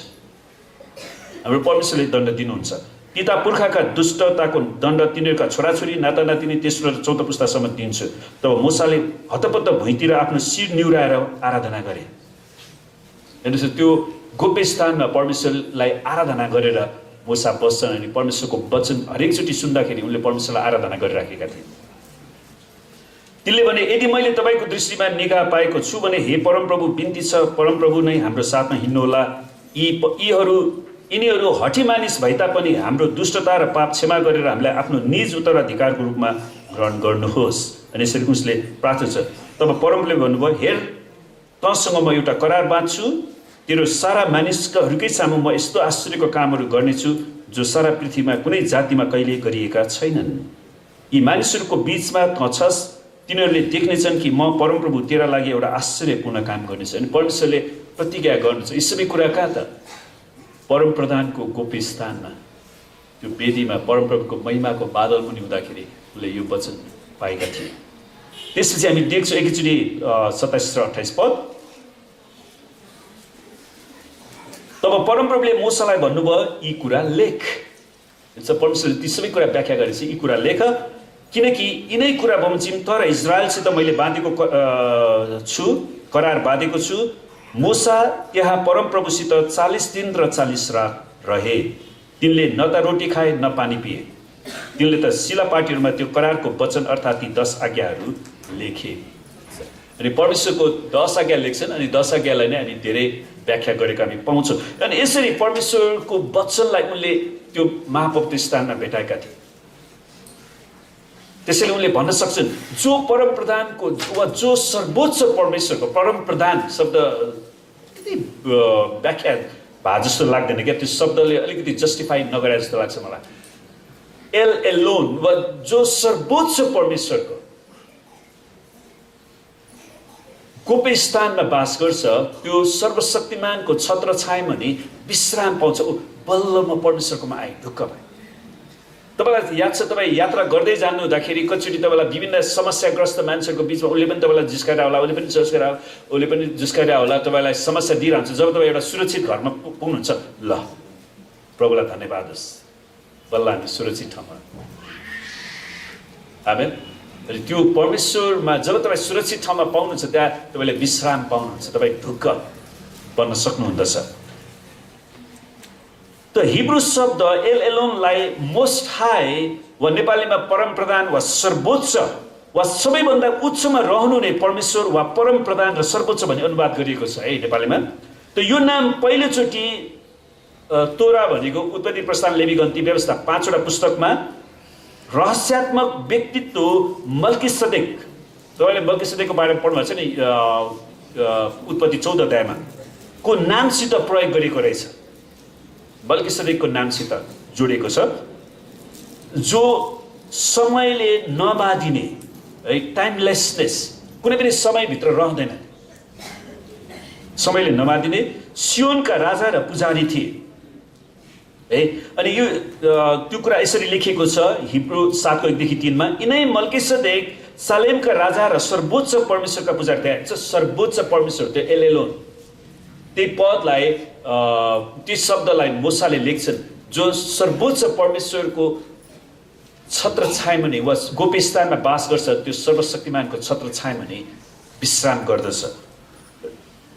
हाम्रो परमेश्वरले दण्ड दिनुहुन्छ। पिता पुर्खाका दुष्टताको दण्ड तिनीहरूका छोराछोरी नाता नातिनी तेस्रो र चौथो पुस्तासम्म दिन्छु। तब मूसाले हतपत्त भुइँतिर आफ्नो शिर निहुराएर आराधना गरे। हेर्नुहोस्, त्यो गोप्य स्थानमा परमेश्वरलाई आराधना गरेर मूसा बस्छन् अनि परमेश्वरको वचन हरेकचोटि सुन्दाखेरि उनले परमेश्वरलाई आराधना गरिराखेका थिए। तिनले भने, यदि मैले तपाईँको दृष्टिमा निगाह पाएको छु भने हे परमप्रभु, बिन्ती छ परमप्रभु नै हाम्रो साथमा हिँड्नुहोला। यिनीहरू हठी मानिस भए तापनि हाम्रो दुष्टता र पाप क्षमा गरेर हामीलाई आफ्नो निज उत्तराधिकारको रूपमा ग्रहण गर्नुहोस्। अनि यसरी उसले प्रार्थना छ। तब परमप्रभुले भन्नुभयो, हेर तँसँग म एउटा करार बाँध्छु, तेरो सारा मानिसहरूकै सामु म यस्तो आश्चर्यको कामहरू गर्नेछु जो सारा पृथ्वीमा कुनै जातिमा कहिले गरिएका छैनन्। यी मानिसहरूको बिचमा तँ छस्, तिनीहरूले देख्नेछन् कि म परमप्रभु तेरा लागि एउटा आश्चर्यपूर्ण काम गर्नेछु। अनि परमेश्वरले प्रतिज्ञा गर्नुहुन्छ। यी सबै कुरा कहाँ त? परमप्रधानको गोप्य स्थानमा त्यो वेदीमा परमप्रभुको महिमाको बादल मुनि हुँदाखेरि उसले यो वचन पाएका थिए। त्यसपछि हामी देख्छौँ एकैचोटि 27 र 28 पद। तब परमप्रभुले मूसालाई भन्नुभयो, यी कुरा लेख। परमेश्वरले ती सबै कुरा व्याख्या गरेपछि यी कुरा लेख, किनकि यिनै कुरा बमोजिम तर इजरायलसित मैले बाँधेको छु, करार बाँधेको छु। मूसा त्यहाँ परमप्रभुसित 40 दिन र 40 रात रहे। तिनले न त रोटी खाए न पानी पिए। तिनले त शिलापाटीहरूमा त्यो करारको वचन अर्थात् ती 10 आज्ञाहरू लेखे। अनि परमेश्वरको 10 आज्ञा लेख्छन् अनि 10 आज्ञालाई नै हामी धेरै व्याख्या गरेको हामी पाउँछौँ। अनि यसरी परमेश्वरको वचनलाई उनले त्यो महापवित्र स्थानमा भेटाएका थिए। त्यसैले उनले भन्न सक्छन्, जो परमप्रधानको वा जो सर्वोच्च परमेश्वरको परमप्रधान शब्द अलिकति व्याख्या भए जस्तो लाग्दैन क्या, त्यो शब्दले अलिकति जस्टिफाई नगरे जस्तो लाग्छ मलाई। एल एलोन वा जो सर्वोच्च परमेश्वरको गोप्य स्थानमा बास गर्छ, त्यो सर्वशक्तिमानको छत्र छायामा नि विश्राम पाउँछ। बल्ल म परमेश्वरकोमा आएँ, ढुक्क भएँ। तपाईँलाई याद छ, तपाईँ यात्रा गर्दै जानु हुँदाखेरि कतिचोटि तपाईँलाई विभिन्न समस्याग्रस्त मान्छेहरूको बिचमा उसले पनि तपाईँलाई जिस्काएर होला, उसले पनि जिस्काएर होला, तपाईँलाई समस्या दिइरहन्छ। जब तपाईँ एउटा सुरक्षित घरमा पुग्नुहुन्छ, ल प्रभुलाई धन्यवाद होस्, बल्ल हामी सुरक्षित ठाउँमा। आमेन। अनि त्यो परमेश्वरमा जब तपाईँ सुरक्षित ठाउँमा पाउनुहुन्छ, त्यहाँ तपाईँले विश्राम पाउनुहुन्छ, तपाईँ ढुक्क बन्न सक्नुहुँदछ। त हिब्रू शब्द एल एलोनलाई मोस्ट हाई वा नेपालीमा परमप्रधान वा सर्वोच्च वा सबैभन्दा उच्चमा रहनु नै परमेश्वर वा परमप्रधान र सर्वोच्च भन्ने अनुवाद गरिएको छ है नेपालीमा। त यो नाम पहिलोचोटि तोरा भनेको उत्पत्ति, प्रस्थान, लेवीगन्ती, व्यवस्था 5वटा पुस्तकमा रहस्यात्मक व्यक्तित्व मल्किसदेक, तपाईँले मल्किसदेकको बारेमा पढ्नुभएको छ नि उत्पत्ति 14 अध्यायमा, को नामसित प्रयोग गरेको रहेछ। मल्किसदेकको नामसित जोडिएको छ, जो समयले नबाधिने है, टाइमलेसनेस, कुनै पनि समयभित्र रहँदैन, समयले नबाधिने सियोनका राजा र पुजारी थिए है। अनि यो त्यो कुरा यसरी लेखिएको छ हिब्रू 7:1-3 मा, यिनै मल्किसदेक सालेमका राजा र सर्वोच्च परमेश्वरका पुजारी त्यहाँ सर्वोच्च परमेश्वर त्यो एलेलोन त्यही पदलाई ती शब्दलाई मोसाले लेख्छन् जो सर्वोच्च परमेश्वरको छत्र छायामुनि वा गोप्य स्थानमा बास गर्छ त्यो सर्वशक्तिमानको छत्र छायामुनि विश्राम गर्दछ।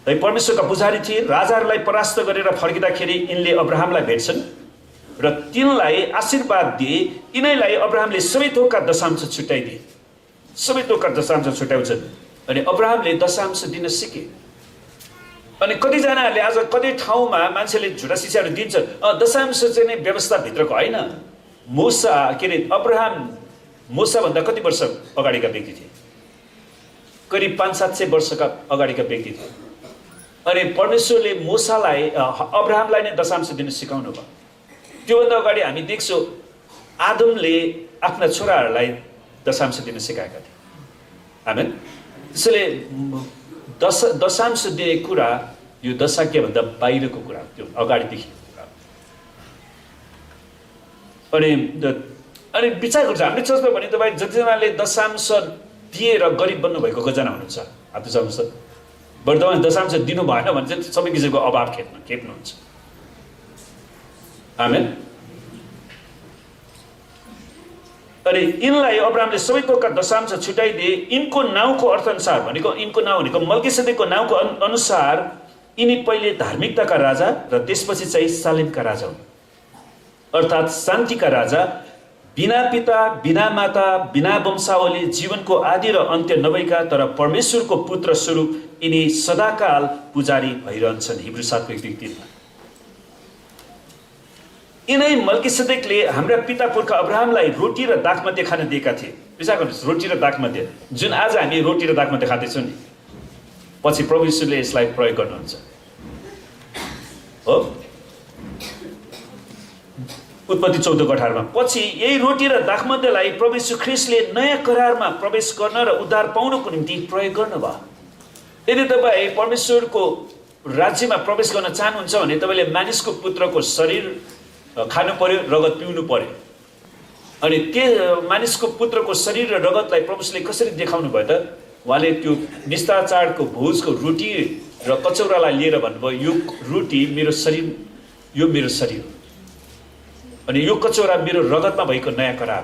परमेश्वरका पुजारी थिए। राजाहरूलाई परास्त गरेर फर्किँदाखेरि यिनले अब्राहमलाई भेट्छन् र तिनलाई आशीर्वाद दिए। यिनैलाई अब्राहमले सबै थोकका दशांश छुट्याइदिए। सबै थोकका दशांश छुट्याउँछन् अनि अब्राहमले दशांश दिन सिके। अनि कतिजनाहरूले आज कति ठाउँमा मान्छेले झुटा शिक्षाहरू दिन्छन् दशांश चाहिँ नै व्यवस्थाभित्रको होइन। मूसा के अरे अब्राहम मूसाभन्दा कति वर्ष अगाडिका व्यक्ति थिए? करिब 500-700 वर्षका अगाडिका व्यक्ति थिए। अनि परमेश्वरले मूसालाई अब्राहमलाई नै दशांश दिन सिकाउनु भयो। त्योभन्दा अगाडि हामी देख्छौँ आदमले आफ्ना छोराहरूलाई दशांश दिन सिकाएका थिए। आमेन। त्यसैले दशांश दिने कुरा यो दशाज्ञाभन्दा बाहिरको कुरा, त्यो अगाडिदेखि अनि विचार गर्छ हामीले चर्चमा भने तपाईँ जतिजनाले दशांश दिएर गरिब बन्नुभएको कतिजना हुनुहुन्छ? हात उचाल्नुहोस् त। बरु तपाईँ दशांश दिनु भएन भने चाहिँ सबै किसिमको अभाव खेप्नुहुन्छ। आमेन। अनि यिनलाई अब्राहमले सबै थोकका दशांश छुट्याइदिए। यिनको नाउँको अर्थअनुसार भनेको यिनको नाउँ भनेको मल्कीसेदेकको नाउँको अनुसार यिनी पहिले धार्मिकताका राजा र त्यसपछि चाहिँ सालेमका राजा हुन्, अर्थात् शान्तिका राजा। बिना पिता बिना माता बिना वंशावली जीवनको आदि र अन्त्य नभएका तर परमेश्वरको पुत्र स्वरूप यिनी सदाकाल पुजारी भइरहन्छन्। हिब्रू 7:1-3। यिनै मल्कीसेदेकले हाम्रा पिता पुर्खा अब्राहमलाई रोटी र दाखमध्ये खान दिएका थिए। विचार गर्नुहोस्, रोटी र दाखमध्ये जुन आज हामी रोटी र दाखमध्ये खाँदैछौँ नि, पछि प्रभु यीशुले यसलाई प्रयोग गर्नुहुन्छ हो। उत्पत्ति 14:18 पछि यही रोटी र दाखमध्येलाई प्रभु यीशु ख्रीष्टले नयाँ करारमा प्रवेश गर्न र उद्धार पाउनको निम्ति प्रयोग गर्नुभयो। यदि तपाईँ परमेश्वरको राज्यमा प्रवेश गर्न चाहनुहुन्छ भने तपाईँले मानिसको पुत्रको शरीर खानु पर्यो, रगत पिउनु पर्यो। अनि त्यो मानिसको पुत्रको शरीर र रगतलाई प्रभुले कसरी देखाउनु भयो त? उहाँले त्यो निस्ताचारको भोजको रोटी र कचौरालाई लिएर भन्नुभयो यो रोटी मेरो शरीर, यो मेरो शरीर हो, अनि यो कचौरा मेरो रगतमा भएको नयाँ करार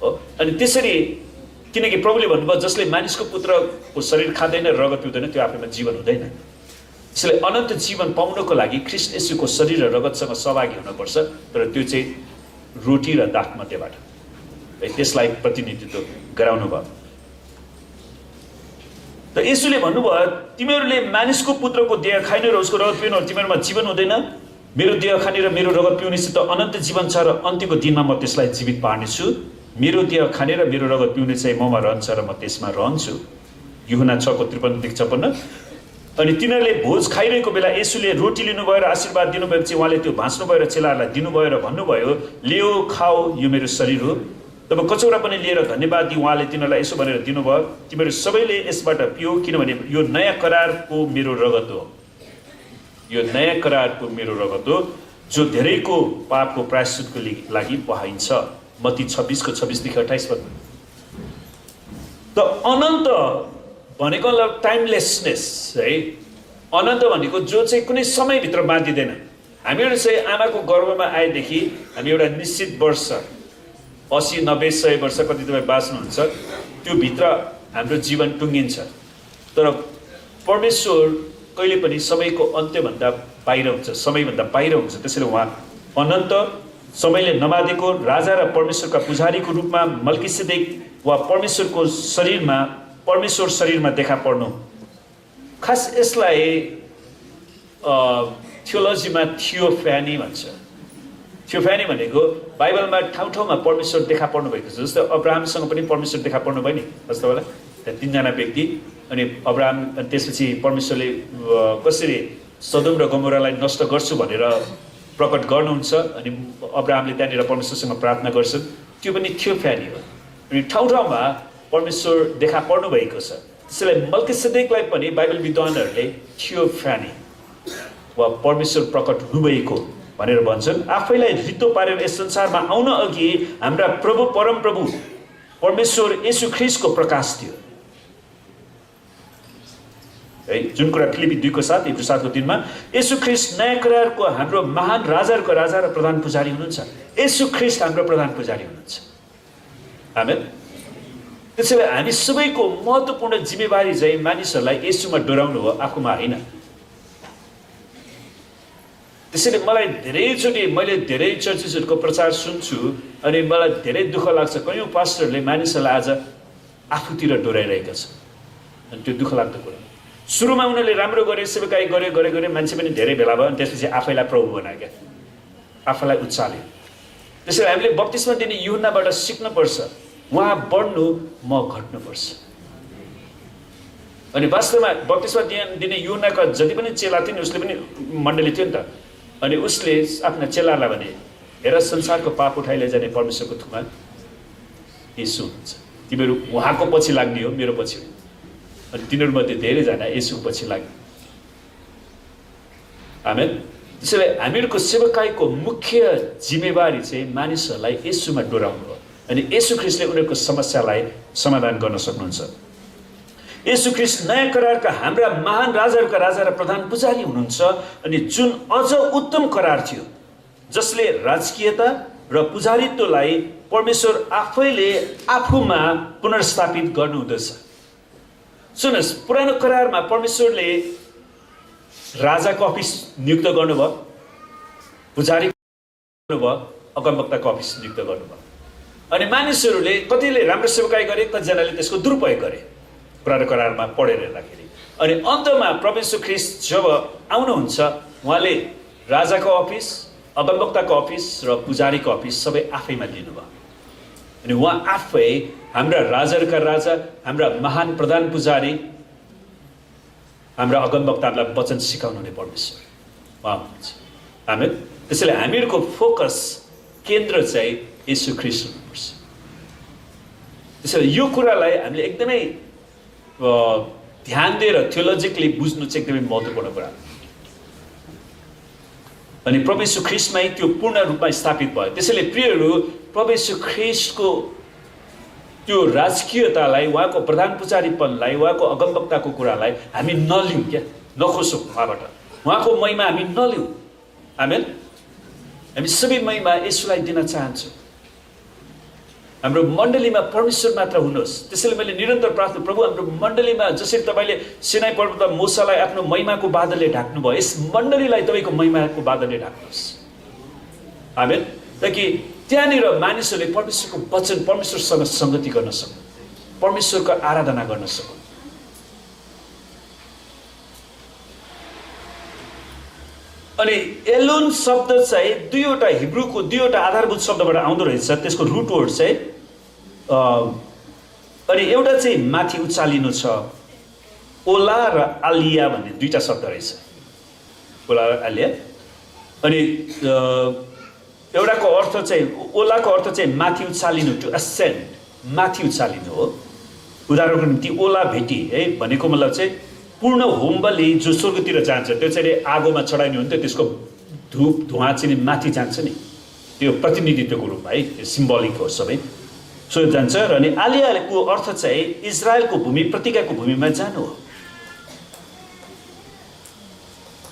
हो। अनि त्यसरी किनकि प्रभुले भन्नुभयो जसले मानिसको पुत्रको शरीर खाँदैन रगत पिउँदैन त्यो आफैमा जीवन हुँदैन। त्यसैले अनन्त जीवन पाउनको लागि ख्रीष्ट येशूको शरीर र रगतसँग सहभागी हुनुपर्छ। तर त्यो चाहिँ रोटी र दाखमध्येबाट त्यसलाई प्रतिनिधित्व गराउनु भयो। त येशूले भन्नुभयो तिमीहरूले मानिसको पुत्रको देह खाइने र उसको रगत पिउनु तिमीहरूमा जीवन हुँदैन। मेरो देह खाने र मेरो रगत पिउनेसित अनन्त जीवन छ र अन्त्यको दिनमा म त्यसलाई जीवित पार्नेछु। मेरो देह खाने र मेरो रगत पिउने चाहिँ ममा रहन्छ र म त्यसमा रहन्छु। यूहन्ना 6:53-56। अनि तिनीहरूले भोज खाइरहेको बेला येशूले रोटी लिनुभयो र आशीर्वाद दिनुभएपछि उहाँले त्यो भाँच्नुभयो र चेलाहरूलाई दिनुभयो र भन्नुभयो लियो खाओ यो मेरो शरीर हो। तब कचौरा पनि लिएर धन्यवाद दिई उहाँले तिनीहरूलाई यसो भनेर दिनुभयो तिमीहरू सबैले यसबाट पियो किनभने यो नयाँ करारको मेरो रगत हो। यो नयाँ करारको मेरो रगत हो जो धेरैको पापको प्रायश्चितको लागि बहाइन्छ। मत्ती 26:26-28। त अनन्त भनेको टाइमलेसनेस है। अनन्त भनेको जो चाहिँ कुनै समयभित्र बाँधिँदैन। हामीहरू चाहिँ आमाको गर्भमा आएदेखि हामी एउटा निश्चित वर्ष 80, 90, 100 वर्ष कति तपाईँ बाँच्नुहुन्छ त्यो भित्र हाम्रो जीवन टुङ्गिन्छ। तर परमेश्वर कहिले पनि समयको अन्त्यभन्दा बाहिर हुन्छ, समयभन्दा बाहिर हुन्छ। त्यसैले उहाँ अनन्त समयले नबाँधेको राजा र परमेश्वरका पुजारीको रूपमा मल्कीसेदेक वा परमेश्वर शरीरमा देखा पर्नु। खास यसलाई थियोलोजीमा थियोफ्यानी भन्छ। थियोफ्यानी भनेको बाइबलमा ठाउँ ठाउँमा परमेश्वर देखा पर्नु भएको छ। जस्तै अब्राहमसँग पनि परमेश्वर देखा पर्नु भयो नि जस्तो होला त्यहाँ 3 जना व्यक्ति। अनि अब्राहम त्यसपछि परमेश्वरले कसरी सदोम र गमोरालाई नष्ट गर्छु भनेर प्रकट गर्नुहुन्छ। अनि अब्राहमले त्यहाँनिर परमेश्वरसँग प्रार्थना गर्छन्। त्यो पनि थियोफ्यानी हो। अनि ठाउँ ठाउँमा परमेश्वर देखा पर्नु भएको छ। त्यसैले मल्कीसेदेकलाई पनि बाइबल विद्वानहरूले थियोफ्यानी वा परमेश्वर प्रकट हुनुभएको भनेर भन्छन्। आफैलाई रित्तो पारेर यस संसारमा आउन अघि हाम्रा प्रभु परमप्रभु परमेश्वर येशू ख्रीष्टको प्रकाश थियो है। जुन कुरा फिलिपी 2:7 इब्री 7:3 येशू ख्रीष्ट नयाँ करारको हाम्रो महान राजाहरूको राजा र प्रधान पुजारी हुनुहुन्छ। येशू ख्रीष्ट हाम्रो प्रधान पुजारी हुनुहुन्छ। आमेन। त्यसैले हामी सबैको महत्त्वपूर्ण जिम्मेवारी चाहिँ मानिसहरूलाई येशूमा डोराउनु हो, आफूमा होइन। त्यसैले मलाई धेरैचोटि मैले धेरै चर्चेसहरूको प्रचार सुन्छु अनि मलाई धेरै दुःख लाग्छ, कयौँ पास्टरहरूले मानिसहरूलाई आज आफूतिर डोराइरहेका छन्। अनि त्यो दुःख लाग्दो कुरा, सुरुमा उनीहरूले राम्रो गरे, सेवाकाई गरे मान्छे पनि धेरै भेला भयो अनि त्यसपछि आफैलाई प्रभु बनायो क्या, आफैलाई उचाल्यो। त्यसैले हामीले बप्तिस्मा दिने यूहन्नाबाट सिक्नुपर्छ, उहाँ बढ्नु म घट्नुपर्छ। अनि वास्तवमा बप्तिस्मा दिने यूहन्नाका जति पनि चेला थिए नि, उसले पनि मण्डली थियो नि त, अनि उसले आफ्ना चेलालाई भने हेर संसारको पाप उठाइ लैजाने परमेश्वरको थुमा येशू हुनुहुन्छ, तिमीहरू उहाँको पछि लाग्ने हो, मेरो पछि हो। अनि तिनीहरूमध्ये धेरैजना येशू पछि लाग्यो। आमेन। त्यसैले हामीहरूको सेवकाईको मुख्य जिम्मेवारी चाहिँ मानिसहरूलाई येशूमा डोराउनु हो अनि येशू ख्रीष्टले उनीहरूको समस्यालाई समाधान गर्न सक्नुहुन्छ। येशू ख्रीष्ट नयाँ करारका हाम्रा महान राजाहरूका राजा र प्रधान पुजारी हुनुहुन्छ अनि जुन अझ उत्तम करार थियो जसले राजकीयता र पुजारीत्वलाई परमेश्वर आफैले आफूमा पुनर्स्थापित गर्नुहुँदछ। सुन्नुहोस्, पुरानो करारमा परमेश्वरले राजाको अफिस नियुक्त गर्नुभयो, पुजारी गर्नुभयो, अगमवक्ताको अफिस नियुक्त गर्नुभयो। अनि मानिसहरूले कतिले राम्रो सेवकाई गरे, कतिजनाले त्यसको दुरुपयोग गरे पुरानो करारमा पढेर हेर्दाखेरि। अनि अन्तमा परमेश्वर ख्रीष्ट जब आउनुहुन्छ उहाँले राजाको अफिस, अगमवक्ताको अफिस र पुजारीको अफिस सबै आफैमा लिनुभयो। अनि उहाँ आफै हाम्रा राजाहरूका राजा, हाम्रा महान प्रधान पुजारी, हाम्रा अगमवक्ताहरूलाई वचन सिकाउनुहुने परमेश्वर उहाँ हुनुहुन्छ। आमेन। त्यसैले हामीहरूको फोकस केन्द्र चाहिँ येशू ख्रीष्ट हुनुपर्छ। त्यसैले यो कुरालाई हामीले एकदमै ध्यान दिएर थियोलोजिकली बुझ्नु चाहिँ एकदमै महत्त्वपूर्ण कुरा हो। अनि प्रभु येशू ख्रीष्टमै त्यो पूर्ण रूपमा स्थापित भयो। त्यसैले प्रियहरू, प्रभु येशू ख्रीष्टको त्यो राजकीयतालाई, उहाँको प्रधान पुजारीपनलाई, उहाँको अगमवक्ताको कुरालाई हामी नलिउँ क्या, नखोसौँ उहाँबाट, उहाँको महिमा हामी नलिउँ। आमेन। हामी सबै महिमा येशूलाई दिन चाहन्छौँ। हाम्रो मण्डलीमा परमेश्वर मात्र हुनुहोस्। त्यसैले मैले निरन्तर प्रार्थना, प्रभु हाम्रो मण्डलीमा जसरी तपाईँले सिनाई पर्वतमा मूसालाई आफ्नो महिमाको बादलले ढाक्नुभयो, यस मण्डलीलाई तपाईँको महिमाको बादलले ढाक्नुहोस्। आमेन। ताकि त्यहाँनिर मानिसहरूले परमेश्वरको वचन, परमेश्वरसँग सङ्गति गर्न सक्नु, परमेश्वरको आराधना गर्न सक्नु। अनि एलोन शब्द चाहिँ दुईवटा हिब्रूको दुईवटा आधारभूत शब्दबाट आउँदो रहेछ। त्यसको रुट वर्ड चाहिँ अनि एउटा चाहिँ माथि उचालिनु छ, ओला र आलिया भन्ने दुईटा शब्द रहेछ, ओला र आलिया। अनि एउटाको अर्थ चाहिँ, ओलाको अर्थ चाहिँ माथि उचालिनु, टु असेन्ड, माथि उचालिनु हो। उदाहरणको निम्ति ओला भेटी है भनेको मतलब चाहिँ पूर्ण होम बलि जो स्वर्गतिर जान्छ, त्यो चाहिँ आगोमा चढाइनु हुन्थ्यो, त्यसको धुप धुवा चाहिँ माथि जान्छ नि, त्यो प्रतिनिधित्वको रूपमा है, त्यो सिम्बोलिक हो सबै, सो जान्छ। र अनि आलियाको अर्थ चाहिँ इजरायलको भूमि, प्रतिज्ञाको भूमिमा जानु हो।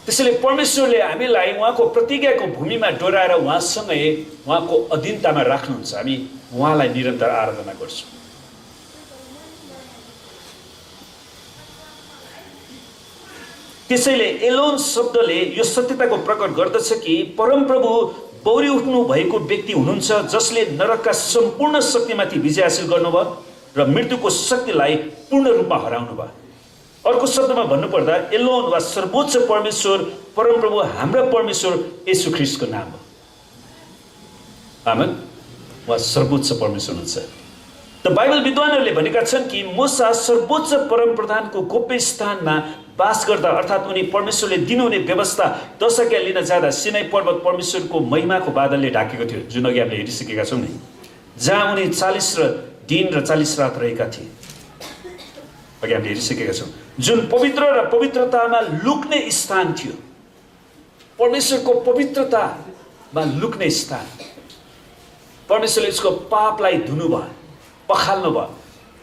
त्यसैले परमेश्वरले हामीलाई उहाँको प्रतिज्ञाको भूमिमा डोराएर उहाँसँगै उहाँको अधीनतामा राख्नुहुन्छ। हामी उहाँलाई निरन्तर आराधना गर्छौँ। त्यसैले एलोन शब्दले यो सत्यताको प्रकट गर्दछ कि परमप्रभु बौरी उठ्नु भएको व्यक्ति हुनुहुन्छ जसले नरकका सम्पूर्ण शक्तिमाथि विजय हासिल गर्नुभयो र मृत्युको शक्तिलाई पूर्ण रूपमा हराउनु भयो। अर्को शब्दमा भन्नुपर्दा एलोन वा सर्वोच्च परमेश्वर, परमप्रभु हाम्रा परमेश्वर येशू ख्रीष्टको नाम हो। आमेन। उहाँ सर्वोच्च परमेश्वर हुनुहुन्छ। त बाइबल विद्वानहरूले भनेका छन् कि मूसा सर्वोच्च परमप्रधानको गोप्य स्थानमा वास गर्दा, अर्थात् उनी परमेश्वरले दिनुहुने व्यवस्था 10 आज्ञा लिन जाँदा सिनाई पर्वत परमेश्वरको महिमाको बादलले ढाकेको थियो, जुन अघि हामीले हेरिसकेका छौँ नि, जहाँ उनी 40 दिन र 40 रात रहेका थिए। अघि हामीले हेरिसकेका छौँ, जुन पवित्र र पवित्रतामा लुक्ने स्थान थियो, परमेश्वरको पवित्रतामा लुक्ने स्थान। परमेश्वरले उसको पापलाई धुनुभयो, पखाल्नु भयो।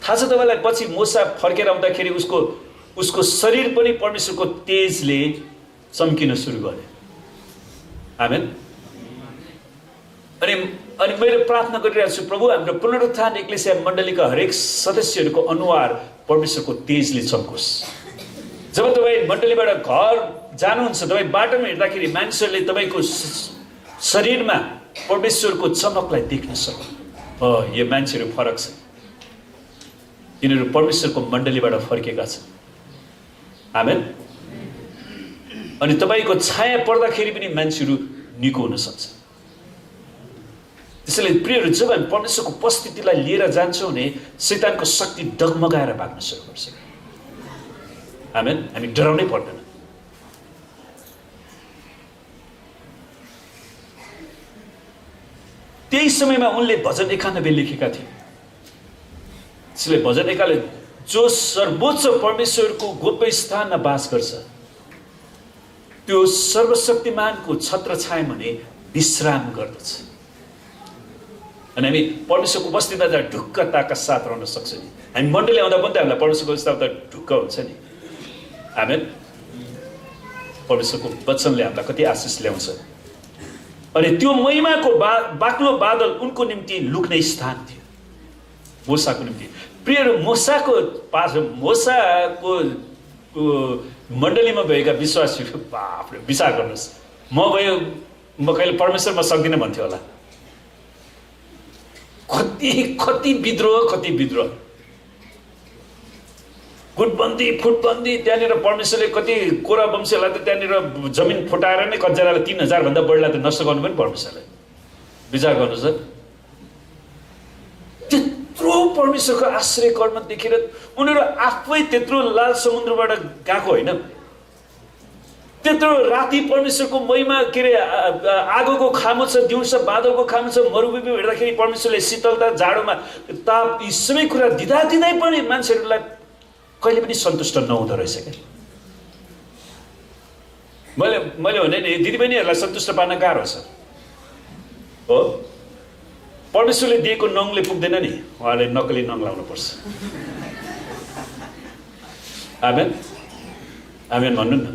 थाहा छ तपाईँलाई पछि मूसा फर्केर आउँदाखेरि उसको शरीर पनि परमेश्वरको तेजले चम्किन सुरु गर्यो। आमेन। अनि मैले प्रार्थना गरिरहेको छु, प्रभु हाम्रो पुनरुत्थान एक्लेसिया मण्डलीका हरेक सदस्यहरूको अनुहार परमेश्वरको तेजले चम्कोस्। जब तपाईँ मण्डलीबाट घर जानुहुन्छ, तपाईँ बाटोमा हिँड्दाखेरि मानिसहरूले तपाईँको शरीरमा परमेश्वरको चमकलाई देख्न सक्छ। यो मान्छेहरू फरक छ, यिनीहरू परमेश्वरको मण्डलीबाट फर्केका छन्। आमेन। अनि तपाईँको छाया पर्दाखेरि पनि मान्छेहरू निको हुन सक्छ। त्यसैले प्रियहरू, जब हामी परमेश्वरको उपस्थितिलाई लिएर जान्छौँ भने शैतानको शक्ति डगमगाएर भाग्न सुरु गर्छ। आमेन। हामी डराउनै पर्दैन। त्यही समयमा उनले भजन 91 लेखेका थिए। त्यसले भजन 91 जो सर्वोच्च परमेश्वरको गोप्य स्थानमा बास गर्छ त्यो सर्वशक्तिमानको छत्र छायामा नै विश्राम गर्दछ। अनि हामी परमेश्वरको उपस्थितिमा जहाँ ढुक्कताका साथ रहन सक्छौँ नि। हामी मण्डली आउँदा पनि त हामीलाई परमेश्वरको स्थानमा ढुक्क हुन्छ नि। आमेन। परमेश्वरको वचनले हामीलाई कति आशिष ल्याउँछ। अनि त्यो महिमाको बाक्लो बादल उनको निम्ति लुक्ने स्थान थियो, मूसाको निम्ति। प्रियहरू, मूसाको मण्डलीमा भएका विश्वासीहरू, बापरे, विचार गर्नुहोस्, म कहिले परमेश्वरमा सक्दिनँ भन्थ्यो होला। कति विद्रोह, गुटबन्दी फुटबन्दी। त्यहाँनिर परमेश्वरले कति कोरा वंशीलाई त त्यहाँनिर जमिन फुटाएर नै कतिजनालाई 3000 भन्दा बढीलाई त नष्ट गर्नु पनि परमेश्वरले। विचार गर्नुहोस्, त्यत्रो परमेश्वरको आश्रय कर्म देखेर उनीहरू आफै त्यत्रो लाल समुद्रबाट गएको होइन, त्यत्रो राति परमेश्वरको महिमा के अरे आगोको खामो छ, दिउँसो बादलको खामो छ, मरुभूमिमा हिँड्दाखेरि परमेश्वरले शीतलता, जाडोमा ताप, यी सबै कुरा दिँदै पनि मान्छेहरूलाई कहिले पनि सन्तुष्ट नहुँदो रहेछ क्या। मैले भने नि, दिदीबहिनीहरूलाई सन्तुष्ट पार्न गाह्रो छ हो। परमेश्वरले दिएको नङले पुग्दैन नि, उहाँले नक्कली नङ लाउनु पर्छ। आमेन। आमेन भन्नु न।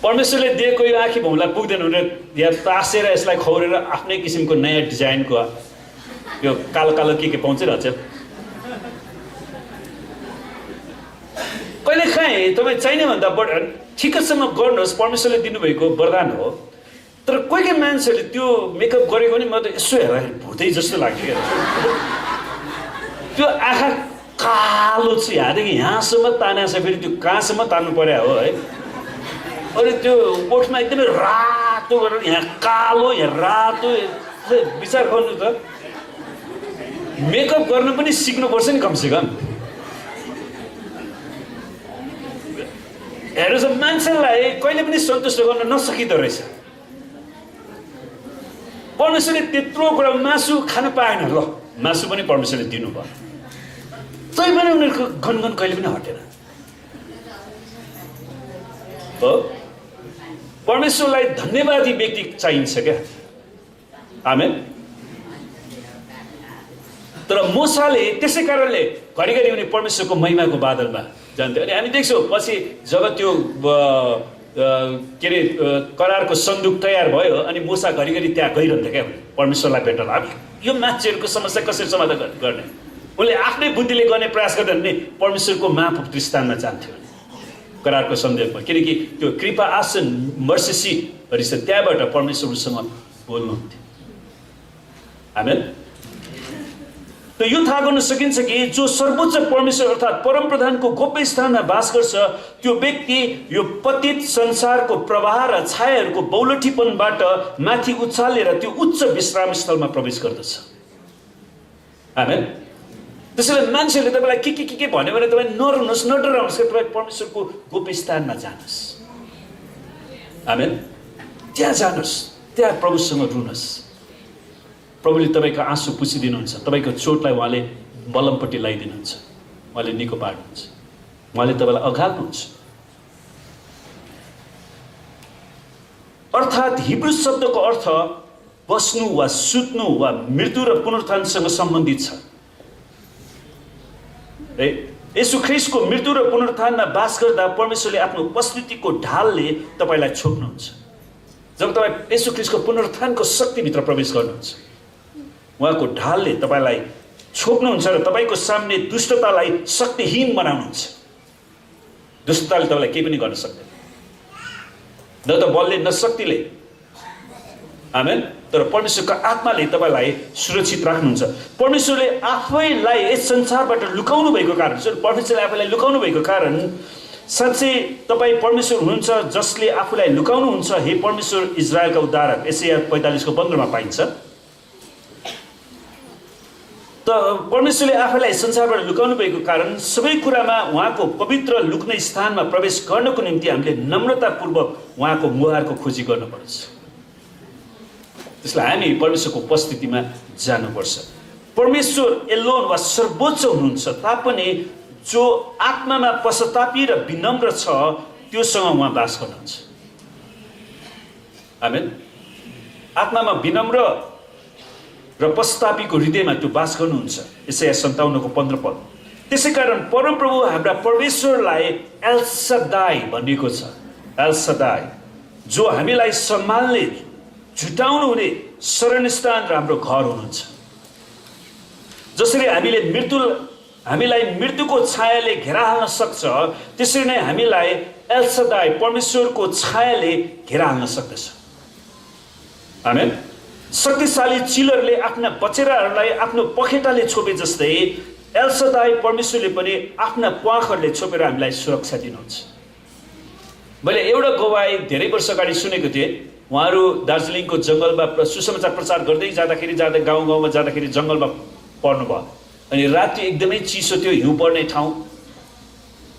परमेश्वरले दिएको यो आँखी भौँलाई पुग्दैन भनेर यहाँ तासेर यसलाई खौरेर आफ्नै किसिमको नयाँ डिजाइनको यो कालो कालो के पाउँछ। कहिले काहीँ तपाईँ चाहिने भन्दा बढी ठिकसँग गर्नुहोस्, परमेश्वरले दिनुभएको वरदान हो। तर कोही मान्छेहरूले त्यो मेकअप गरेको नि म त यसो हेर्दाखेरि भुतै जस्तो लाग्थ्यो क्या। त्यो आँखा कालो छ, यहाँदेखि यहाँसम्म तानेको छ, फेरि त्यो कहाँसम्म तान्नु पर्यो हो है। अनि त्यो ओठमा एकदमै रातो गरेर यहाँ कालो, यहाँ रातो। विचार गर्नु त, मेकअप गर्न पनि सिक्नुपर्छ नि कमसेकम। हेर्नुहोस्, मान्छेलाई कहिले पनि सन्तुष्ट गर्न नसकिँदो रहेछ। परमेश्वरले त्यत्रो कुरा, मासु खान पाएन, ल मासु पनि परमेश्वरले दिनुभयो, तै पनि उनीहरूको गनगन कहिले पनि हटेन हो। परमेश्वरलाई धन्यवादी व्यक्ति चाहिन्छ क्या। आमेन। तर मूसाले त्यसै कारणले घरिघरि उनी परमेश्वरको महिमाको बादलमा जान्थ्यो। अनि हामी देख्छौँ पछि जब त्यो के अरे करारको सन्दुक तयार भयो अनि मूसा घरिघरि त्यहाँ गइरहन्थ्यो क्या परमेश्वरलाई भेट्न। अब यो मान्छेहरूको समस्या कसरी समाधान गर्ने, उनले आफ्नै बुद्धिले गर्ने प्रयास गर्दा नि परमेश्वरको महापवित्र स्थानमा जान्थ्यो करारको सन्दुकमा, किनकि त्यो कृपा आसन मर्सी सीटहरू छ, त्यहाँबाट परमेश्वरसँग बोल्नुहुन्थ्यो। आमेन। त यो थाहा गर्न सकिन्छ कि जो सर्वोच्च परमेश्वर अर्थात् परमप्रधानको गोप्य स्थानमा बास गर्छ त्यो व्यक्ति यो पतित संसारको प्रवाह र छायाहरूको बौलठीपनबाट माथि उचालेर त्यो उच्च विश्राम स्थलमा प्रवेश गर्दछ। आमेन। त्यसैले मान्छेहरूले तपाईँलाई के भन्यो भने तपाईँ नरुनुहोस्, नडराउनुहोस्, कि तपाईँ परमेश्वरको गोप्य स्थानमा जानुहोस्। आमेन। त्यहाँ जानुहोस्, त्यहाँ प्रभुसँग रुनुहोस्। प्रभुले तपाईँको आँसु पुछिदिनुहुन्छ, तपाईँको चोटलाई उहाँले बलमपट्टि लगाइदिनुहुन्छ, उहाँले निको पार्नुहुन्छ, उहाँले तपाईँलाई अघाल्नुहुन्छ। अर्थात् हिब्रू शब्दको अर्थ बस्नु वा सुत्नु वा मृत्यु र पुनरुत्थानसँग सम्बन्धित छ। है, येशू ख्रीष्टको मृत्यु र पुनरुत्थानमा बास गर्दा परमेश्वरले आफ्नो उपस्थितिको ढालले तपाईँलाई छोप्नुहुन्छ। जब तपाईँ येशू ख्रीष्टको पुनरुत्थानको शक्तिभित्र प्रवेश गर्नुहुन्छ, उहाँको ढालले तपाईँलाई छोप्नुहुन्छ र तपाईँको सामने दुष्टतालाई शक्तिहीन बनाउनुहुन्छ। दुष्टताले तपाईँलाई केही पनि गर्न सक्दैन, न त बलले न शक्तिले। आमेन। तर परमेश्वरको आत्माले तपाईँलाई सुरक्षित राख्नुहुन्छ। परमेश्वरले आफैलाई यस संसारबाट लुकाउनु भएको कारण, परमेश्वरले आफैलाई लुकाउनु भएको कारण साँच्चै तपाईँ परमेश्वर हुनुहुन्छ जसले आफूलाई लुकाउनुहुन्छ। हे परमेश्वर इजरायलका उद्धारक, यशाया 45:15 पाइन्छ। त परमेश्वरले आफैलाई संसारबाट लुकाउनु भएको कारण सबै कुरामा उहाँको पवित्र लुक्ने स्थानमा प्रवेश गर्नको निम्ति हामीले नम्रतापूर्वक उहाँको मुहारको खोजी गर्नुपर्छ। त्यसलाई हामी परमेश्वरको उपस्थितिमा जानुपर्छ। परमेश्वर एलोन वा सर्वोच्च हुनुहुन्छ, तापनि जो आत्मामा पश्चातापी र विनम्र छ त्योसँग उहाँ बास गर्नुहुन्छ। आमेन। आत्मामा विनम्र र पश्चातापीको हृदयमा त्यो बास गर्नुहुन्छ। यशाया 57:15 त्यसै कारण परमप्रभु हाम्रा परमेश्वरलाई एल सदाई भनिएको छ। एल सदाई, जो हामीलाई सम्हाल्ने, झुटाउनु हुने शरणस्थान र हाम्रो घर हुनुहुन्छ। जसरी हामीलाई मृत्युको छायाले घेरा हाल्न सक्छ, त्यसरी नै हामीलाई एल सदाई परमेश्वरको छायाले घेरा हाल्न सक्दछ। आमेन। शक्तिशाली चिलहरूले आफ्ना बचेराहरूलाई आफ्नो पखेटाले छोपे जस्तै एल सदाई परमेश्वरले पनि आफ्ना प्वाखहरूले छोपेर हामीलाई सुरक्षा दिनुहुन्छ। मैले एउटा गवाई धेरै वर्ष अगाडि सुनेको थिएँ। उहाँहरू दार्जिलिङको जङ्गलमा सुसमाचार प्रचार गर्दै जाँदाखेरि, गाउँमा जाँदाखेरि जङ्गलमा पर्नुभयो। अनि राति एकदमै चिसो थियो, हिउँ पर्ने ठाउँ।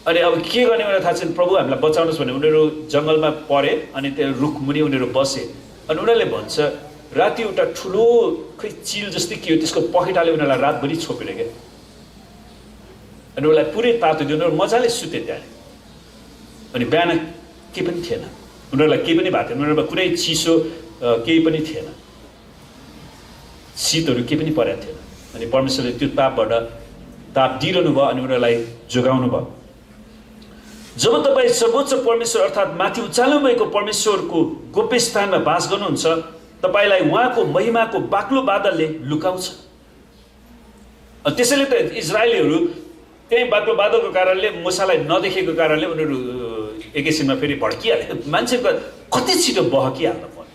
अनि अब के गर्ने मलाई थाहा छैन, प्रभु हामीलाई बचाउनुहोस् भने उनीहरू जङ्गलमा परे अनि त्यो रुखमुनि उनीहरू बसे। अनि उनीहरूले भन्छ राति एउटा ठुलो खै चिल जस्तै के हो त्यसको पखेटाले उनीहरूलाई रातभरि छोपेर क्या। अनि उनीहरूलाई पुरै तातो दियो, उनीहरू मजाले सुते त्यहाँ। अनि बिहान केही पनि थिएन, उनीहरूलाई केही पनि भएको थिएन, उनीहरूमा कुनै चिसो केही पनि थिएन, शीतहरू केही पनि परेको थिएन। अनि परमेश्वरले त्यो ताप दिइरहनु भयो अनि उनीहरूलाई जोगाउनु भयो। जब तपाईँ सर्वोच्च परमेश्वर अर्थात् माथि उचाल्नु भएको परमेश्वरको गोप्य स्थानमा बास गर्नुहुन्छ, तपाईँलाई उहाँको महिमाको बाक्लो बादलले लुकाउँछ। त्यसैले त इजरायलीहरू त्यही बाक्लो बादलको कारणले, मूसालाई नदेखेको कारणले उनीहरू एकैछिनमा फेरि भड्किहाले। मान्छेको कति छिटो बहकिहाल्नु पर्यो।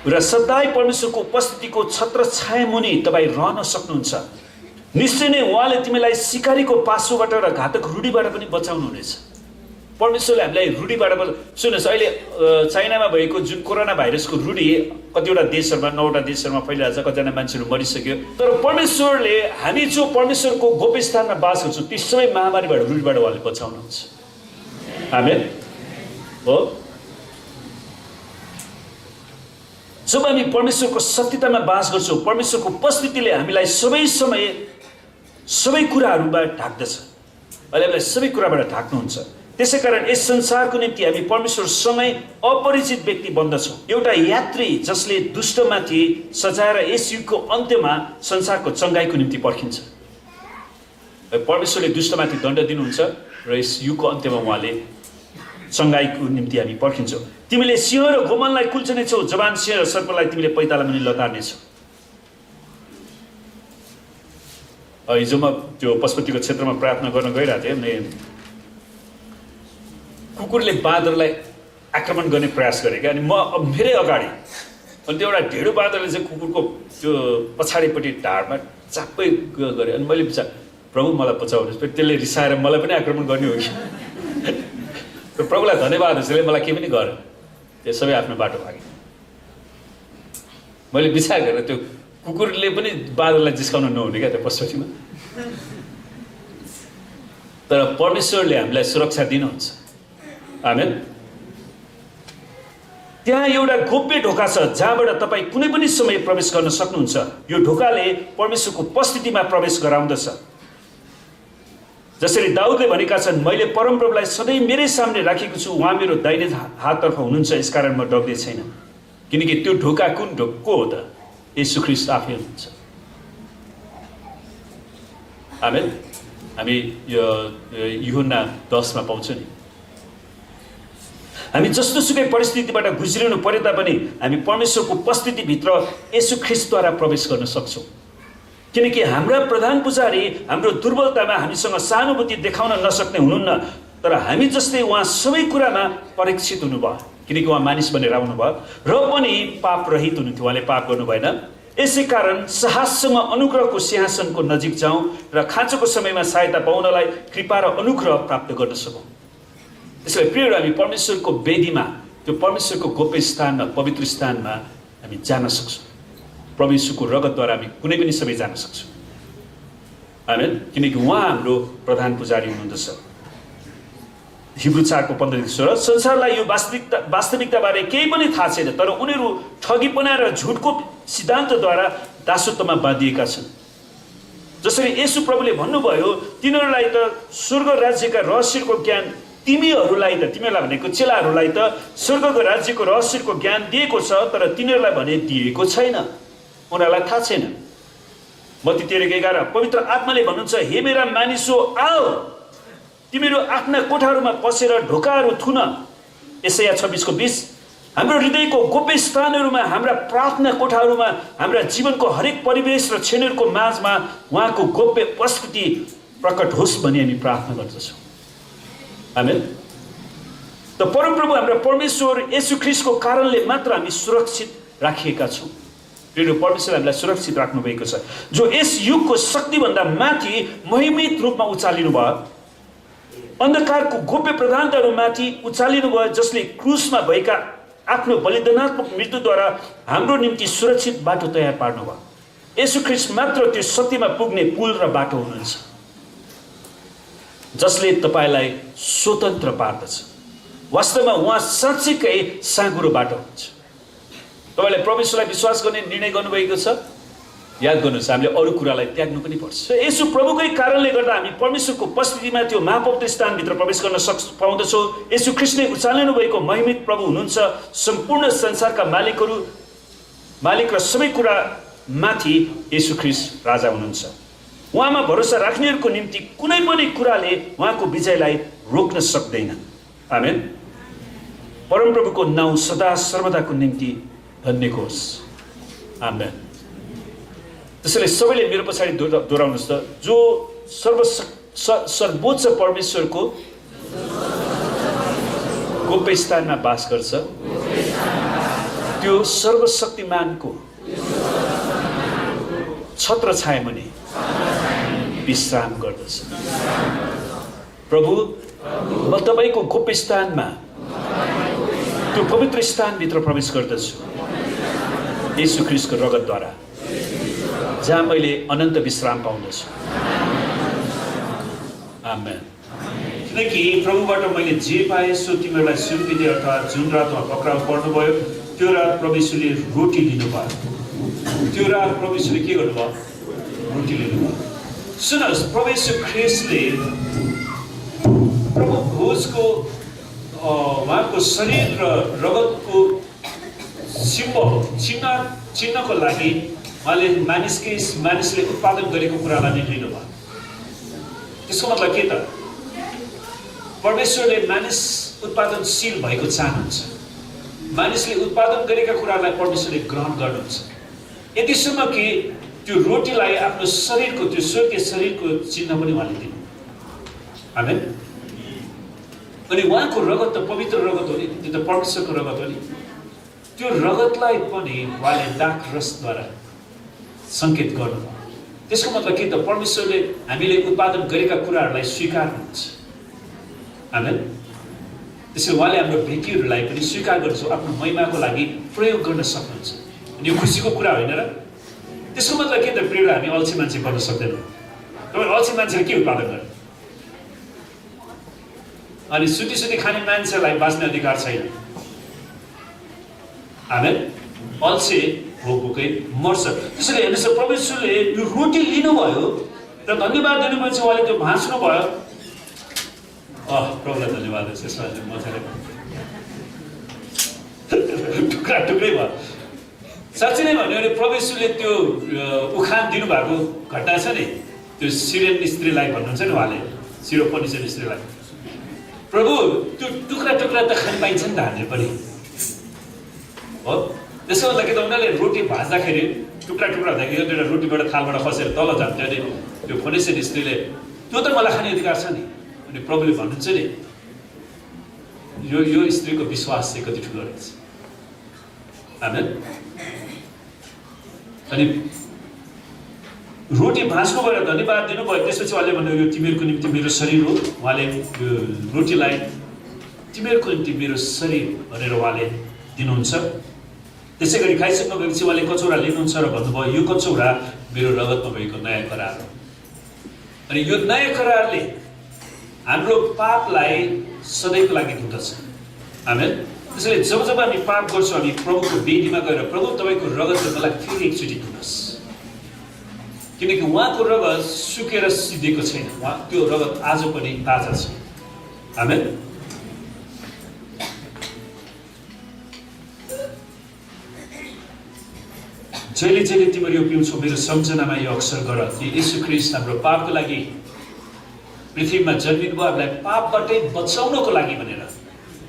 र सदाय परमेश्वरको उपस्थितिको छत्र छाया मुनि तपाईँ रहन सक्नुहुन्छ। निश्चय नै उहाँले तिमीलाई सिकारीको पासोबाट र घातक रुढीबाट पनि बचाउनु हुनेछ। परमेश्वरले हामीलाई रुढीबाट सुन्नुहोस्, अहिले चाइनामा भएको जुन कोरोना भाइरसको रुढी कतिवटा देशहरूमा, 9वटा देशहरूमा फैलिरहेको छ, कतिजना मान्छेहरू मरिसक्यो। तर परमेश्वरले हामी जो परमेश्वरको गोप्य स्थानमा बास गर्छौँ ती सबै महामारीबाट, रुढीबाट उहाँले बचाउनुहुन्छ। आमेन हो। जब हामी परमेश्वरको सत्यतामा बास गर्छौँ, परमेश्वरको उपस्थितिले हामीलाई सबै समय सबै कुराहरूबाट ढाक्दछ। अहिले हामीलाई सबै कुराबाट ढाक्नुहुन्छ। त्यसै कारण यस संसारको निम्ति हामी परमेश्वरसँगै अपरिचित व्यक्ति बन्दछौँ। एउटा यात्री जसले दुष्टमाथि सजाएर यस युगको अन्त्यमा संसारको चङ्गाइको निम्ति पर्खिन्छ। परमेश्वरले दुष्टमाथि दण्ड दिनुहुन्छ र यस युगको अन्त्यमा उहाँले चङ्गाइको निम्ति हामी पर्खिन्छौँ। तिमीले सिंह र गोमनलाई कुल्चनेछौ, जवान सिंह र सर्पलाई तिमीले पैताला मुनि लतार्नेछौ। हिजो म त्यो पशुपतिको क्षेत्रमा प्रार्थना गर्न गइरहेको थिएँ। अनि कुकुरले बाँदरलाई आक्रमण गर्ने प्रयास गरे क्या। अनि म मेरै अगाडि, अनि त्यो एउटा ढेँडो बाँदरले चाहिँ कुकुरको त्यो पछाडिपट्टि ढाडमा चाप्पै गरे। अनि मैले विचार, प्रभु मलाई बचाउनुहोस्, फेरि त्यसले रिसाएर मलाई पनि आक्रमण गर्ने हो कि। र प्रभुलाई धन्यवाद, त्यसले मलाई केही पनि गरेन, त्यो सबै आफ्नो बाटो भागे। मैले विचार गरेर त्यो कुकुरले पनि बाँदरलाई जिस्काउन नहुने क्या त्यो पशुपतिमा। तर परमेश्वरले हामीलाई सुरक्षा दिनुहुन्छ। आमेन। त्यहाँ एउटा गोप्य ढोका छ जहाँबाट तपाईँ कुनै पनि समय प्रवेश गर्न सक्नुहुन्छ। यो ढोकाले परमेश्वरको उपस्थितिमा प्रवेश गराउँदछ। जसरी दाउदले भनेका छन्, मैले परमप्रभुलाई सधैँ मेरै सामने राखेको छु, उहाँ मेरो दाहिने हाततर्फ हुनुहुन्छ, यसकारण म डग्ने छैन। किनकि त्यो ढोका कुन ढोको हो त? येशू ख्रीष्ट आफै हुनुहुन्छ। आमेन। हामी यो यूहन्ना 10 मा पाउँछौँ नि, हामी जस्तोसुकै परिस्थितिबाट गुज्रिनु परे तापनि हामी परमेश्वरको उपस्थितिभित्र येशू ख्रीष्टद्वारा प्रवेश गर्न सक्छौँ। किनकि हाम्रा प्रधान पुजारी हाम्रो दुर्बलतामा हामीसँग सहानुभूति देखाउन नसक्ने हुनुहुन्न, तर हामी जस्तै उहाँ सबै कुरामा परीक्षित हुनुभयो। किनकि उहाँ मानिस बनेर आउनुभयो र पनि पाप रहित हुनुहुन्थ्यो, उहाँले पाप गर्नु भएन। यसै कारण साहससँग अनुग्रहको सिंहासनको नजिक जाउँ र खाँचोको समयमा सहायता पाउनलाई कृपा र अनुग्रह प्राप्त गर्न सकौँ। त्यसैले प्रियहरू, हामी परमेश्वरको वेदीमा, त्यो परमेश्वरको गोप्य स्थानमा, पवित्र स्थानमा हामी जान सक्छौँ। प्रभु यीशुको रगतद्वारा हामी कुनै पनि समय जान सक्छौँ। आमेन। किनकि उहाँ हाम्रो प्रधान पुजारी हुनुहुँदछ। हिब्रू 4:15 संसारलाई यो वास्तविकताबारे केही पनि थाहा छैन, तर उनीहरू ठगीपना र झुटको सिद्धान्तद्वारा दासत्वमा बाँधिएका छन्। जसरी येशू प्रभुले भन्नुभयो, तिनीहरूलाई त स्वर्ग राज्यका रहस्यको ज्ञान, तिमीहरूलाई भनेको चेलाहरूलाई त स्वर्गको राज्यको रहस्यको ज्ञान दिएको छ, तर तिनीहरूलाई भने दिएको छैन, उनीहरूलाई थाहा छैन। मत्ती 13:11 पवित्र आत्माले भन्नुहुन्छ, हे मेरा मानिसो, आओ तिमीहरू आफ्ना कोठाहरूमा पसेर ढोकाहरू थुन। यसाया 26:20 हाम्रो हृदयको गोप्य स्थानहरूमा, हाम्रा प्रार्थना कोठाहरूमा, हाम्रा जीवनको हरेक परिवेश र क्षणहरूको माझमा उहाँको गोप्य उपस्थिति प्रकट होस् भनी हामी प्रार्थना गर्दछौँ। आमेन। त परमप्रभु हाम्रा परमेश्वर येशू ख्रीष्टको कारणले मात्र हामी सुरक्षित राखिएका छौँ। प्रिय परमेश्वर हामीलाई सुरक्षित राख्नु भएको छ, जो यस युगको शक्तिभन्दा माथि महिमित रूपमा उचालिनु भयो, अन्धकारको गोप्य प्रधानताहरूमाथि उचालिनु भयो, जसले क्रुसमा भएका आफ्नो बलिदानात्मक मृत्युद्वारा हाम्रो निम्ति सुरक्षित बाटो तयार पार्नुभयो। येशू ख्रीष्ट मात्र त्यो सत्यमा पुग्ने पुल र बाटो हुनुहुन्छ, जसले तपाईँलाई स्वतन्त्र पार्दछ। वास्तवमा उहाँ साँच्चैकै साँघुरो बाटो हुन्छ। तपाईँले परमेश्वरलाई विश्वास गर्ने निर्णय गर्नुभएको छ, याद गर्नुहोस्, हामीले अरू कुरालाई त्याग्नु पनि पर्छ। यसो प्रभुकै कारणले गर्दा हामी परमेश्वरको उपस्थितिमा त्यो महापवित्र स्थानभित्र प्रवेश गर्न पाउँदछौँ। यसो ख्रीष्टले उचालिनु भएको महिमित प्रभु हुनुहुन्छ। सम्पूर्ण संसारका मालिक र सबै कुरा माथि यसो ख्रीष्ट राजा हुनुहुन्छ। उहाँमा भरोसा राख्नेहरूको निम्ति कुनै पनि कुराले उहाँको विजयलाई रोक्न सक्दैन। आमेन। परमप्रभुको नाउँ सदा सर्वदाको निम्ति धन्यको होस्। आमेन। त्यसैले सबैले मेरो पछाडि दोहोऱ्याउनुहोस् त, जो सर्वोच्च परमेश्वरको गोप्य स्थानमा बास गर्छ, त्यो सर्वशक्तिमानको छत्र छाया मुनि विश्राम गर्दछ। प्रभु, म तपाईँको गोप्य स्थानमा, त्यो पवित्र स्थानभित्र प्रवेश गर्दछु येशू ख्रीष्टको रगतद्वारा, जहाँ मैले अनन्त विश्राम पाउँदछु। आमेन। किनकि प्रभुबाट मैले जे पाएँ सो तिमीहरूलाई सुम्पिँदै, अर्थात् जुन रातमा पक्राउ पर्नुभयो त्यो रात प्रभुले रोटी लिनुभयो। त्यो रात प्रभुले के गर्नुभयो? रोटी लिनुभयो। सुन्नुहोस्, प्रभु ख्रीष्टले प्रभु भोजको उहाँको शरीर र रगतको चिन्हको लागि उहाँले मानिसले उत्पादन गरेको कुरालाई नै लिनुभयो। त्यसको मतलब के त? परमेश्वरले मानिस उत्पादनशील भएको चाहनुहुन्छ। मानिसले उत्पादन गरेका कुरालाई परमेश्वरले ग्रहण गर्नुहुन्छ। यतिसम्म कि त्यो रोटीलाई आफ्नो शरीरको, त्यो स्वर्गीय शरीरको चिन्ह पनि उहाँले दिनु। आमेन। अनि उहाँको रगत त पवित्र रगत हो नि, त्यो त परमेश्वरको रगत हो नि। त्यो रगतलाई पनि उहाँले दाग रसद्वारा सङ्केत गर्नुभयो। त्यसको मतलब के त? परमेश्वरले हामीले उत्पादन गरेका कुराहरूलाई स्वीकार्नुहुन्छ। आमेन। त्यसैले उहाँले हाम्रो भेटीहरूलाई पनि स्वीकार गर्छ, आफ्नो महिमाको लागि प्रयोग गर्न सक्नुहुन्छ। अनि यो खुसीको कुरा होइन र? त्यसको मतलब के त? प्रिय, हामी अल्छी मान्छे बन्न सक्दैनौँ। तपाईँ अल्छी मान्छेले के उत्पादन गर्ने? अनि सुती खाने मान्छेलाई बाँच्ने अधिकार छैन। आमेन। अल्छे भोकै मर्छ। त्यसैले हेर्नुहोस्, परमेश्वरले यो रोटी लिनुभयो र धन्यवाद दिनुभएपछि उहाँले त्यो भाँच्नु भयो प्रभुलाई धन्यवाद छ। यसमा चाहिँ म चाहिँ टुक्रा टुक्रै भयो। साँच्चै नै भन्यो भने प्रभु यीशुले त्यो उखान दिनुभएको घटना छ नि, त्यो सिरियन स्त्रीलाई भन्नुहुन्छ नि, उहाँले सिरोफोनिसियन स्त्रीलाई, प्रभु त्यो टुक्रा टुक्रा त खान पाइन्छ नि त हामीले पनि हो। त्यसो भन्दाखेरि त उनीहरूले रोटी भाज्दाखेरि टुक्रा टुक्रा हुँदाखेरि एउटा रोटीबाट थालबाट खसेर तल जान्थ्यो। अनि त्यो फोनिसियन स्त्रीले त्यो त मलाई खाने अधिकार छ नि। अनि प्रभुले भन्नुहुन्छ नि, यो स्त्रीको विश्वास चाहिँ कति ठुलो रहेछ। आमेन। अनि रोटी भाँच्नुभयो, धन्यवाद दिनुभयो, त्यसपछि उहाँले भन्यो यो तिमीहरूको निम्ति मेरो शरीर हो। उहाँले यो रोटीलाई तिमीहरूको निम्ति मेरो शरीर भनेर उहाँले दिनुहुन्छ। त्यसै गरी खाइसक्नु भएपछि उहाँले कचौरा लिनुहुन्छ र भन्नुभयो यो कचौरा मेरो रगतमा भएको नयाँ करार हो। अनि यो नयाँ करारले हाम्रो पापलाई सधैँको लागि धुँदछ। आमेन। त्यसैले जब जब हामी पाप गर्छौँ हामी प्रभुको वेदीमा गएर प्रभु तपाईँको रगतले मलाई फेरि एकचोटि धुनुहोस्, किनकि उहाँको रगत सुकेर सिद्धेको छैन, उहाँ त्यो रगत आज पनि ताजा छ। आमेन। जहिले जहिले तिमीहरू यो पिउँछौ मेरो सम्झनामा यो अक्सर गर कि यीशु ख्रीष्ट हाम्रो पापको लागि पृथ्वीमा जन्मिनुभयो, हामीलाई पापबाटै बचाउनको लागि भनेर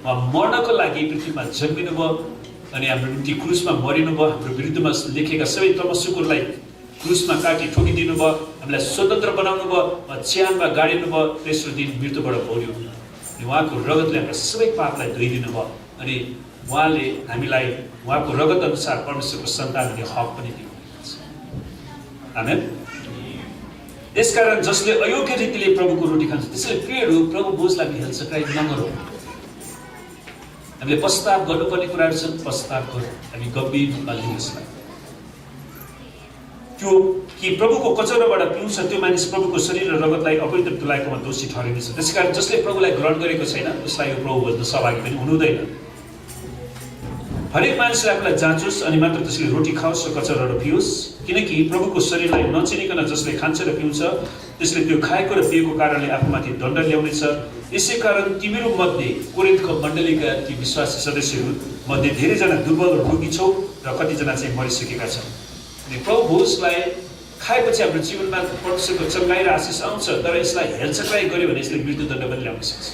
उहाँ मर्नको लागि पृथ्वीमा जन्मिनुभयो अनि हाम्रो निम्ति क्रुसमा मरिनुभयो। हाम्रो विरुद्धमा लेखेका सबै तमस्सुहरूलाई क्रुसमा काटी ठोकिदिनु भयो, हामीलाई स्वतन्त्र बनाउनु भयो, च्यानमा गाडिनु भयो, तेस्रो दिन मृत्युबाट भौर्यो। अनि उहाँको रगतले हाम्रो सबै पापलाई धोइदिनु भयो। अनि उहाँले हामीलाई उहाँको रगत अनुसार परमेश्वरको सन्तान हुने हक पनि दिनुभएको छ। आमेन। यसकारण जसले अयोग्य रीतिले प्रभुको रोटी खान्छ, त्यसैले प्रियहरू प्रभु बोझलाई हामी हेलचक्राइ नगरौँ। हामीले पश्चाताप गर्नुपर्ने कुराहरू छन्, पश्चाताप गरौँ, हामी गम्भीर रूपमा लिउँ यसलाई। त्यो कि प्रभुको कचौराबाट पिउँछ त्यो मानिस प्रभुको शरीर र रगतलाई अपवित्र तुल्याएकोमा दोषी ठहरिनेछ। त्यसकारण जसले प्रभुलाई ग्रहण गरेको छैन उसलाई यो प्रभु भोजमा सहभागी पनि हुनु हुँदैन। हरेक मानिसले आफूलाई जाँचोस् अनि मात्र त्यसले रोटी खाओस् र कचौराबाट पियोस्, किनकि प्रभुको शरीरलाई नचिनिकन जसले खान्छ र पिउँछ त्यसले त्यो खाएको र पिएको कारणले आफूमाथि दण्ड ल्याउनेछ। यसै कारण तिमीहरू मध्ये कोरिन्थको मण्डलीका ती विश्वासी सदस्यहरू मध्ये धेरैजना दुर्बल रोगी छौ र कतिजना चाहिँ मरिसकेका छन्। अनि प्रभु भोजलाई खाएपछि हाम्रो जीवनमा परमेश्वरको चङ्गाई र आशिष आउँछ, तर यसलाई हेलचक्राइ गर्यो भने यसले मृत्युदण्ड पनि ल्याउन सक्छ,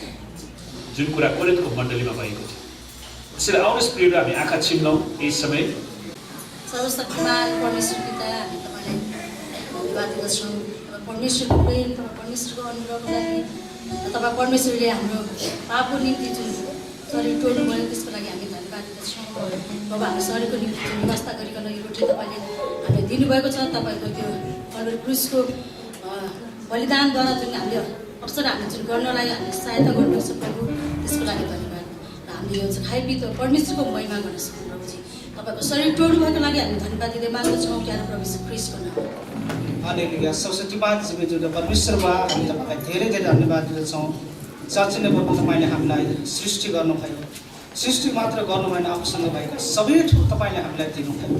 जुन कुरा कोरिन्थको मण्डलीमा भएको थियो। त्यसैले आउनुहोस् प्रियहरू हामी आँखा चिम्लौँ यही समय। सर्वशक्तिमान परमेश्वर पिता, हामी तपाईँलाई धन्यवाद दिँदछौँ। परमेश्वरको प्रेम, परमेश्वरको अनुग्रहको लागि, तपाईँ परमेश्वरले हाम्रो पापको निम्ति जुन शरीर टोल्नुभयो त्यसको लागि हामी धन्यवाद दिँदछौँ। प्रभु हाम्रो शरीरको निम्ति जुन व्यवस्था गरिकन यो रोटी तपाईँले हामीलाई दिनुभएको छ, तपाईँको त्यो कल्वरी क्रुसको बलिदानद्वारा जुन हामीले अवसर हामीले जुन गर्नलाई हामीले सहायता गर्नुहुन्छ प्रभु, त्यसको लागि धन्यवाद। र हामीले यो चाहिँ खाइपी त परमेश्वरको महिमा गर्न सक्छौँ। प्रभुजी तपाईँको शरीर टोल्नुभएको लागि हामी धन्यवाद दिँदै माग्दछौँ प्यारो प्रभु यीशु ख्रीष्टको नाममा। हालेलुया। सर्वशक्तिमान जीवित परमेश्वरमा हामी तपाईँलाई धेरै धेरै धन्यवाद दिँदछौँ। साँच्चै नै प्रभु तपाईँले हामीलाई सृष्टि गर्नुभयो, सृष्टि मात्र गर्नु भएन, आफूसँग भएका सबै थोक तपाईँले हामीलाई दिनुभयो।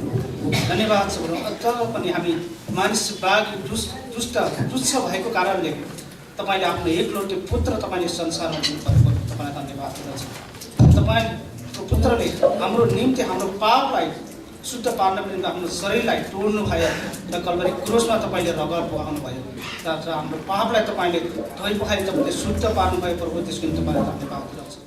धन्यवाद छ प्रभु। तर पनि हामी मानिस बाघी दुष्ट तुच्छ भएको कारणले तपाईँले आफ्नो एकलौटे पुत्र तपाईँले संसारमा दिनुभएको तपाईँलाई धन्यवाद दिँदछौँ। तपाईँको पुत्रले हाम्रो निम्ति हाम्रो पापलाई शुद्ध पार्नको निम्ति आफ्नो शरीरलाई तोड्नु भयो र कल्वरी क्रुसमा तपाईँले रगत बगाउनु भयो र हाम्रो पापलाई तपाईँले धोइ पखाली तपाईँले शुद्ध पार्नुभयो प्रभु, त्यसको निम्ति तपाईँलाई धन्यवाद दिँदछौँ।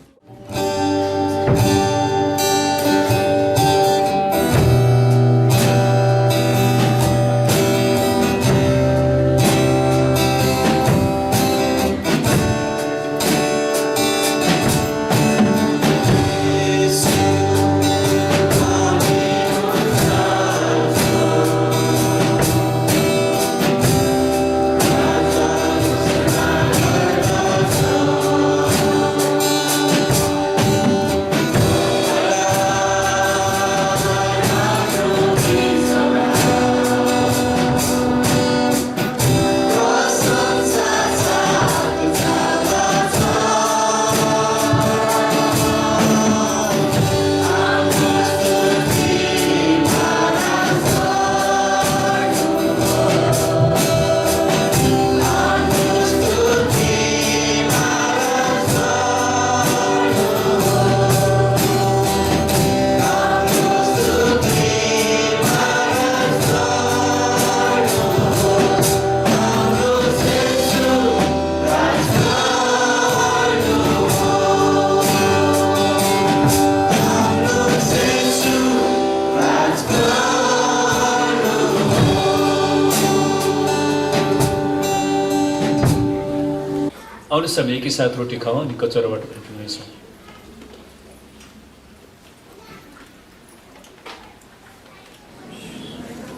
आउनुहोस् हामी एकैसाथ रोटी खाउँ अनि कचौराबाट पनि पिउनेछौँ।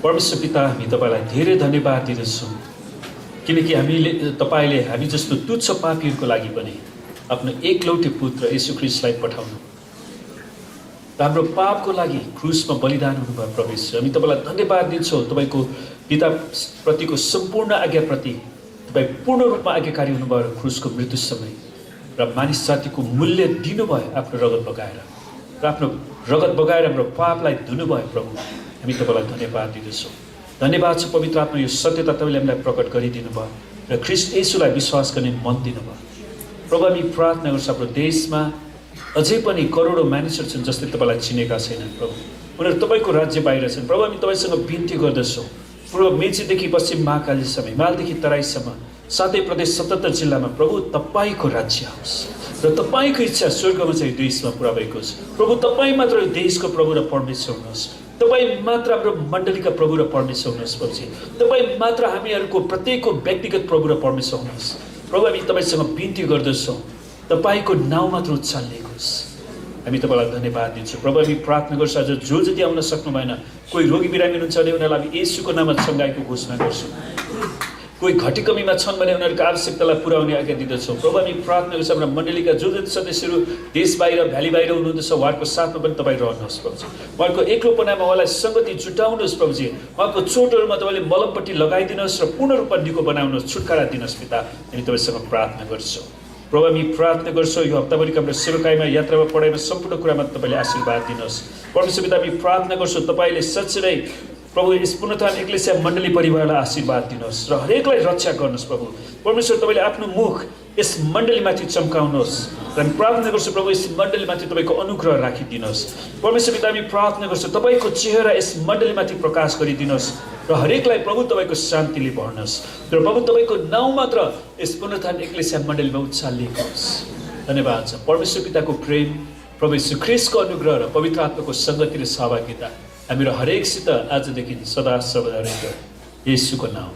परमेश्वर पिता, हामी तपाईँलाई धेरै धन्यवाद दिँदछौँ किनकि तपाईँले हामी जस्तो तुच्छ पापीहरूको लागि पनि आफ्नो एकलौटे पुत्र येशू ख्रीष्टलाई पठाउनु र हाम्रो पापको लागि क्रुसमा बलिदान हुनुभयो। प्रभु यीशु, हामी तपाईँलाई धन्यवाद दिन्छौँ। तपाईँको पिताप्रतिको सम्पूर्ण आज्ञाप्रति तपाईँ पूर्ण रूपमा आज्ञाकारी हुनुभयो र क्रुसको मृत्यु समय र मानिस जातिको मूल्य दिनुभयो आफ्नो रगत बगाएर र आफ्नो रगत बगाएर हाम्रो पापलाई धुनुभयो। प्रभु, हामी तपाईँलाई धन्यवाद दिँदछौँ। धन्यवाद छ पवित्र आत्मा, यो सत्यता तपाईँले हामीलाई प्रकट गरिदिनु भयो र ख्रीष्ट येशूलाई विश्वास गर्ने मन दिनुभयो। प्रभु, हामी प्रार्थना गर्छौँ हाम्रो देशमा अझै पनि करोडौँ मानिसहरू छन् जसले तपाईँलाई चिनेका छैनन्। प्रभु, उनीहरू तपाईँको राज्य बाहिर छन्। प्रभु, हामी तपाईँसँग बिन्ती गर्दछौँ, पूर्व मेचीदेखि पश्चिम महाकालीसम्म, हिमालदेखि तराईसम्म, सातै प्रदेश 77 जिल्लामा प्रभु तपाईँको राज्य आओस् र तपाईँको इच्छा स्वर्गमा चाहिँ देशमा पुरा भएको छ। प्रभु, तपाईँ मात्र देशको प्रभु र परमेश्वर हुनुहोस्। तपाईँ मात्र हाम्रो मण्डलीका प्रभु र परमेश्वर हुनुहोस्। प्रभुजी, तपाईँ मात्र हामीहरूको प्रत्येकको व्यक्तिगत प्रभु र परमेश्वर हुनुहोस्। प्रभु, हामी तपाईँसँग बिन्ती गर्दछौँ, तपाईँको नाउँ मात्र उचालिएको होस्। हामी तपाईँलाई धन्यवाद दिन्छौँ। प्रभु, हामी प्रार्थना गर्छौँ आज जो जति आउन सक्नु भएन, कोही रोगी बिरामी हुनुहुन्छ भने उनीहरूलाई हामी येशूको नाममा चङ्गाइको घोषणा गर्छौँ। कोही घटी कमीमा छन् भने उनीहरूको आवश्यकतालाई पुर्याउने आज्ञा दिँदछौँ। प्रभु, हामी प्रार्थना गर्छौँ हाम्रा मण्डलीका जो जति सदस्यहरू देश बाहिर भ्याली बाहिर हुनुहुँदछ उहाँहरूको साथमा पनि तपाईँ रहनुहोस्। प्रभुजी, उहाँहरूको एक्लोपनामा उहाँलाई सङ्गति जुटाउनुहोस्। प्रभुजी, उहाँको चोटहरूमा तपाईँले मलमपट्टि लगाइदिनुहोस् र पूर्ण रूपमा निको बनाउनुहोस्, छुटकारा दिनुहोस्। पिता, हामी तपाईँसँग प्रार्थना गर्छौँ। प्रभु, हामी प्रार्थना गर्छौँ यो हप्ताभरिको हाम्रो सेवाकाईमा, यात्रामा, पढाइमा, सम्पूर्ण कुरामा तपाईँले आशीर्वाद दिनुहोस्। परमेश्वर पिता, हामी प्रार्थना गर्छौँ तपाईँले साँच्चै नै प्रभु यस पुनरुत्थान एक्लेसिया मण्डली परिवारलाई आशीर्वाद दिनुहोस् र हरेकलाई रक्षा गर्नुहोस्। प्रभु परमेश्वर, तपाईँले आफ्नो मुख यस मण्डलीमाथि चम्काउनुहोस् र हामी प्रार्थना गर्छौँ प्रभु यस मण्डलीमाथि तपाईँको अनुग्रह राखिदिनुहोस्। परमेश्वर पिता, हामी प्रार्थना गर्छौँ तपाईँको चेहरा यस मण्डलीमाथि प्रकाश गरिदिनुहोस् र हरेकलाई प्रभु तपाईँको शान्तिले भर्नुहोस् र प्रभु तपाईँको नाउँ मात्र यस पुनरुत्थान एक्लेसिया मण्डलीमा उचालिएको होस्। धन्यवाद छ परमेश्वर पिताको प्रेम, प्रभु यीशु ख्रीष्टको अनुग्रह र पवित्र आत्माको सङ्गति र सहभागिता हामीहरू हरेकसित आजदेखि सदा सर्वदा रहेको येशूको नाउँ।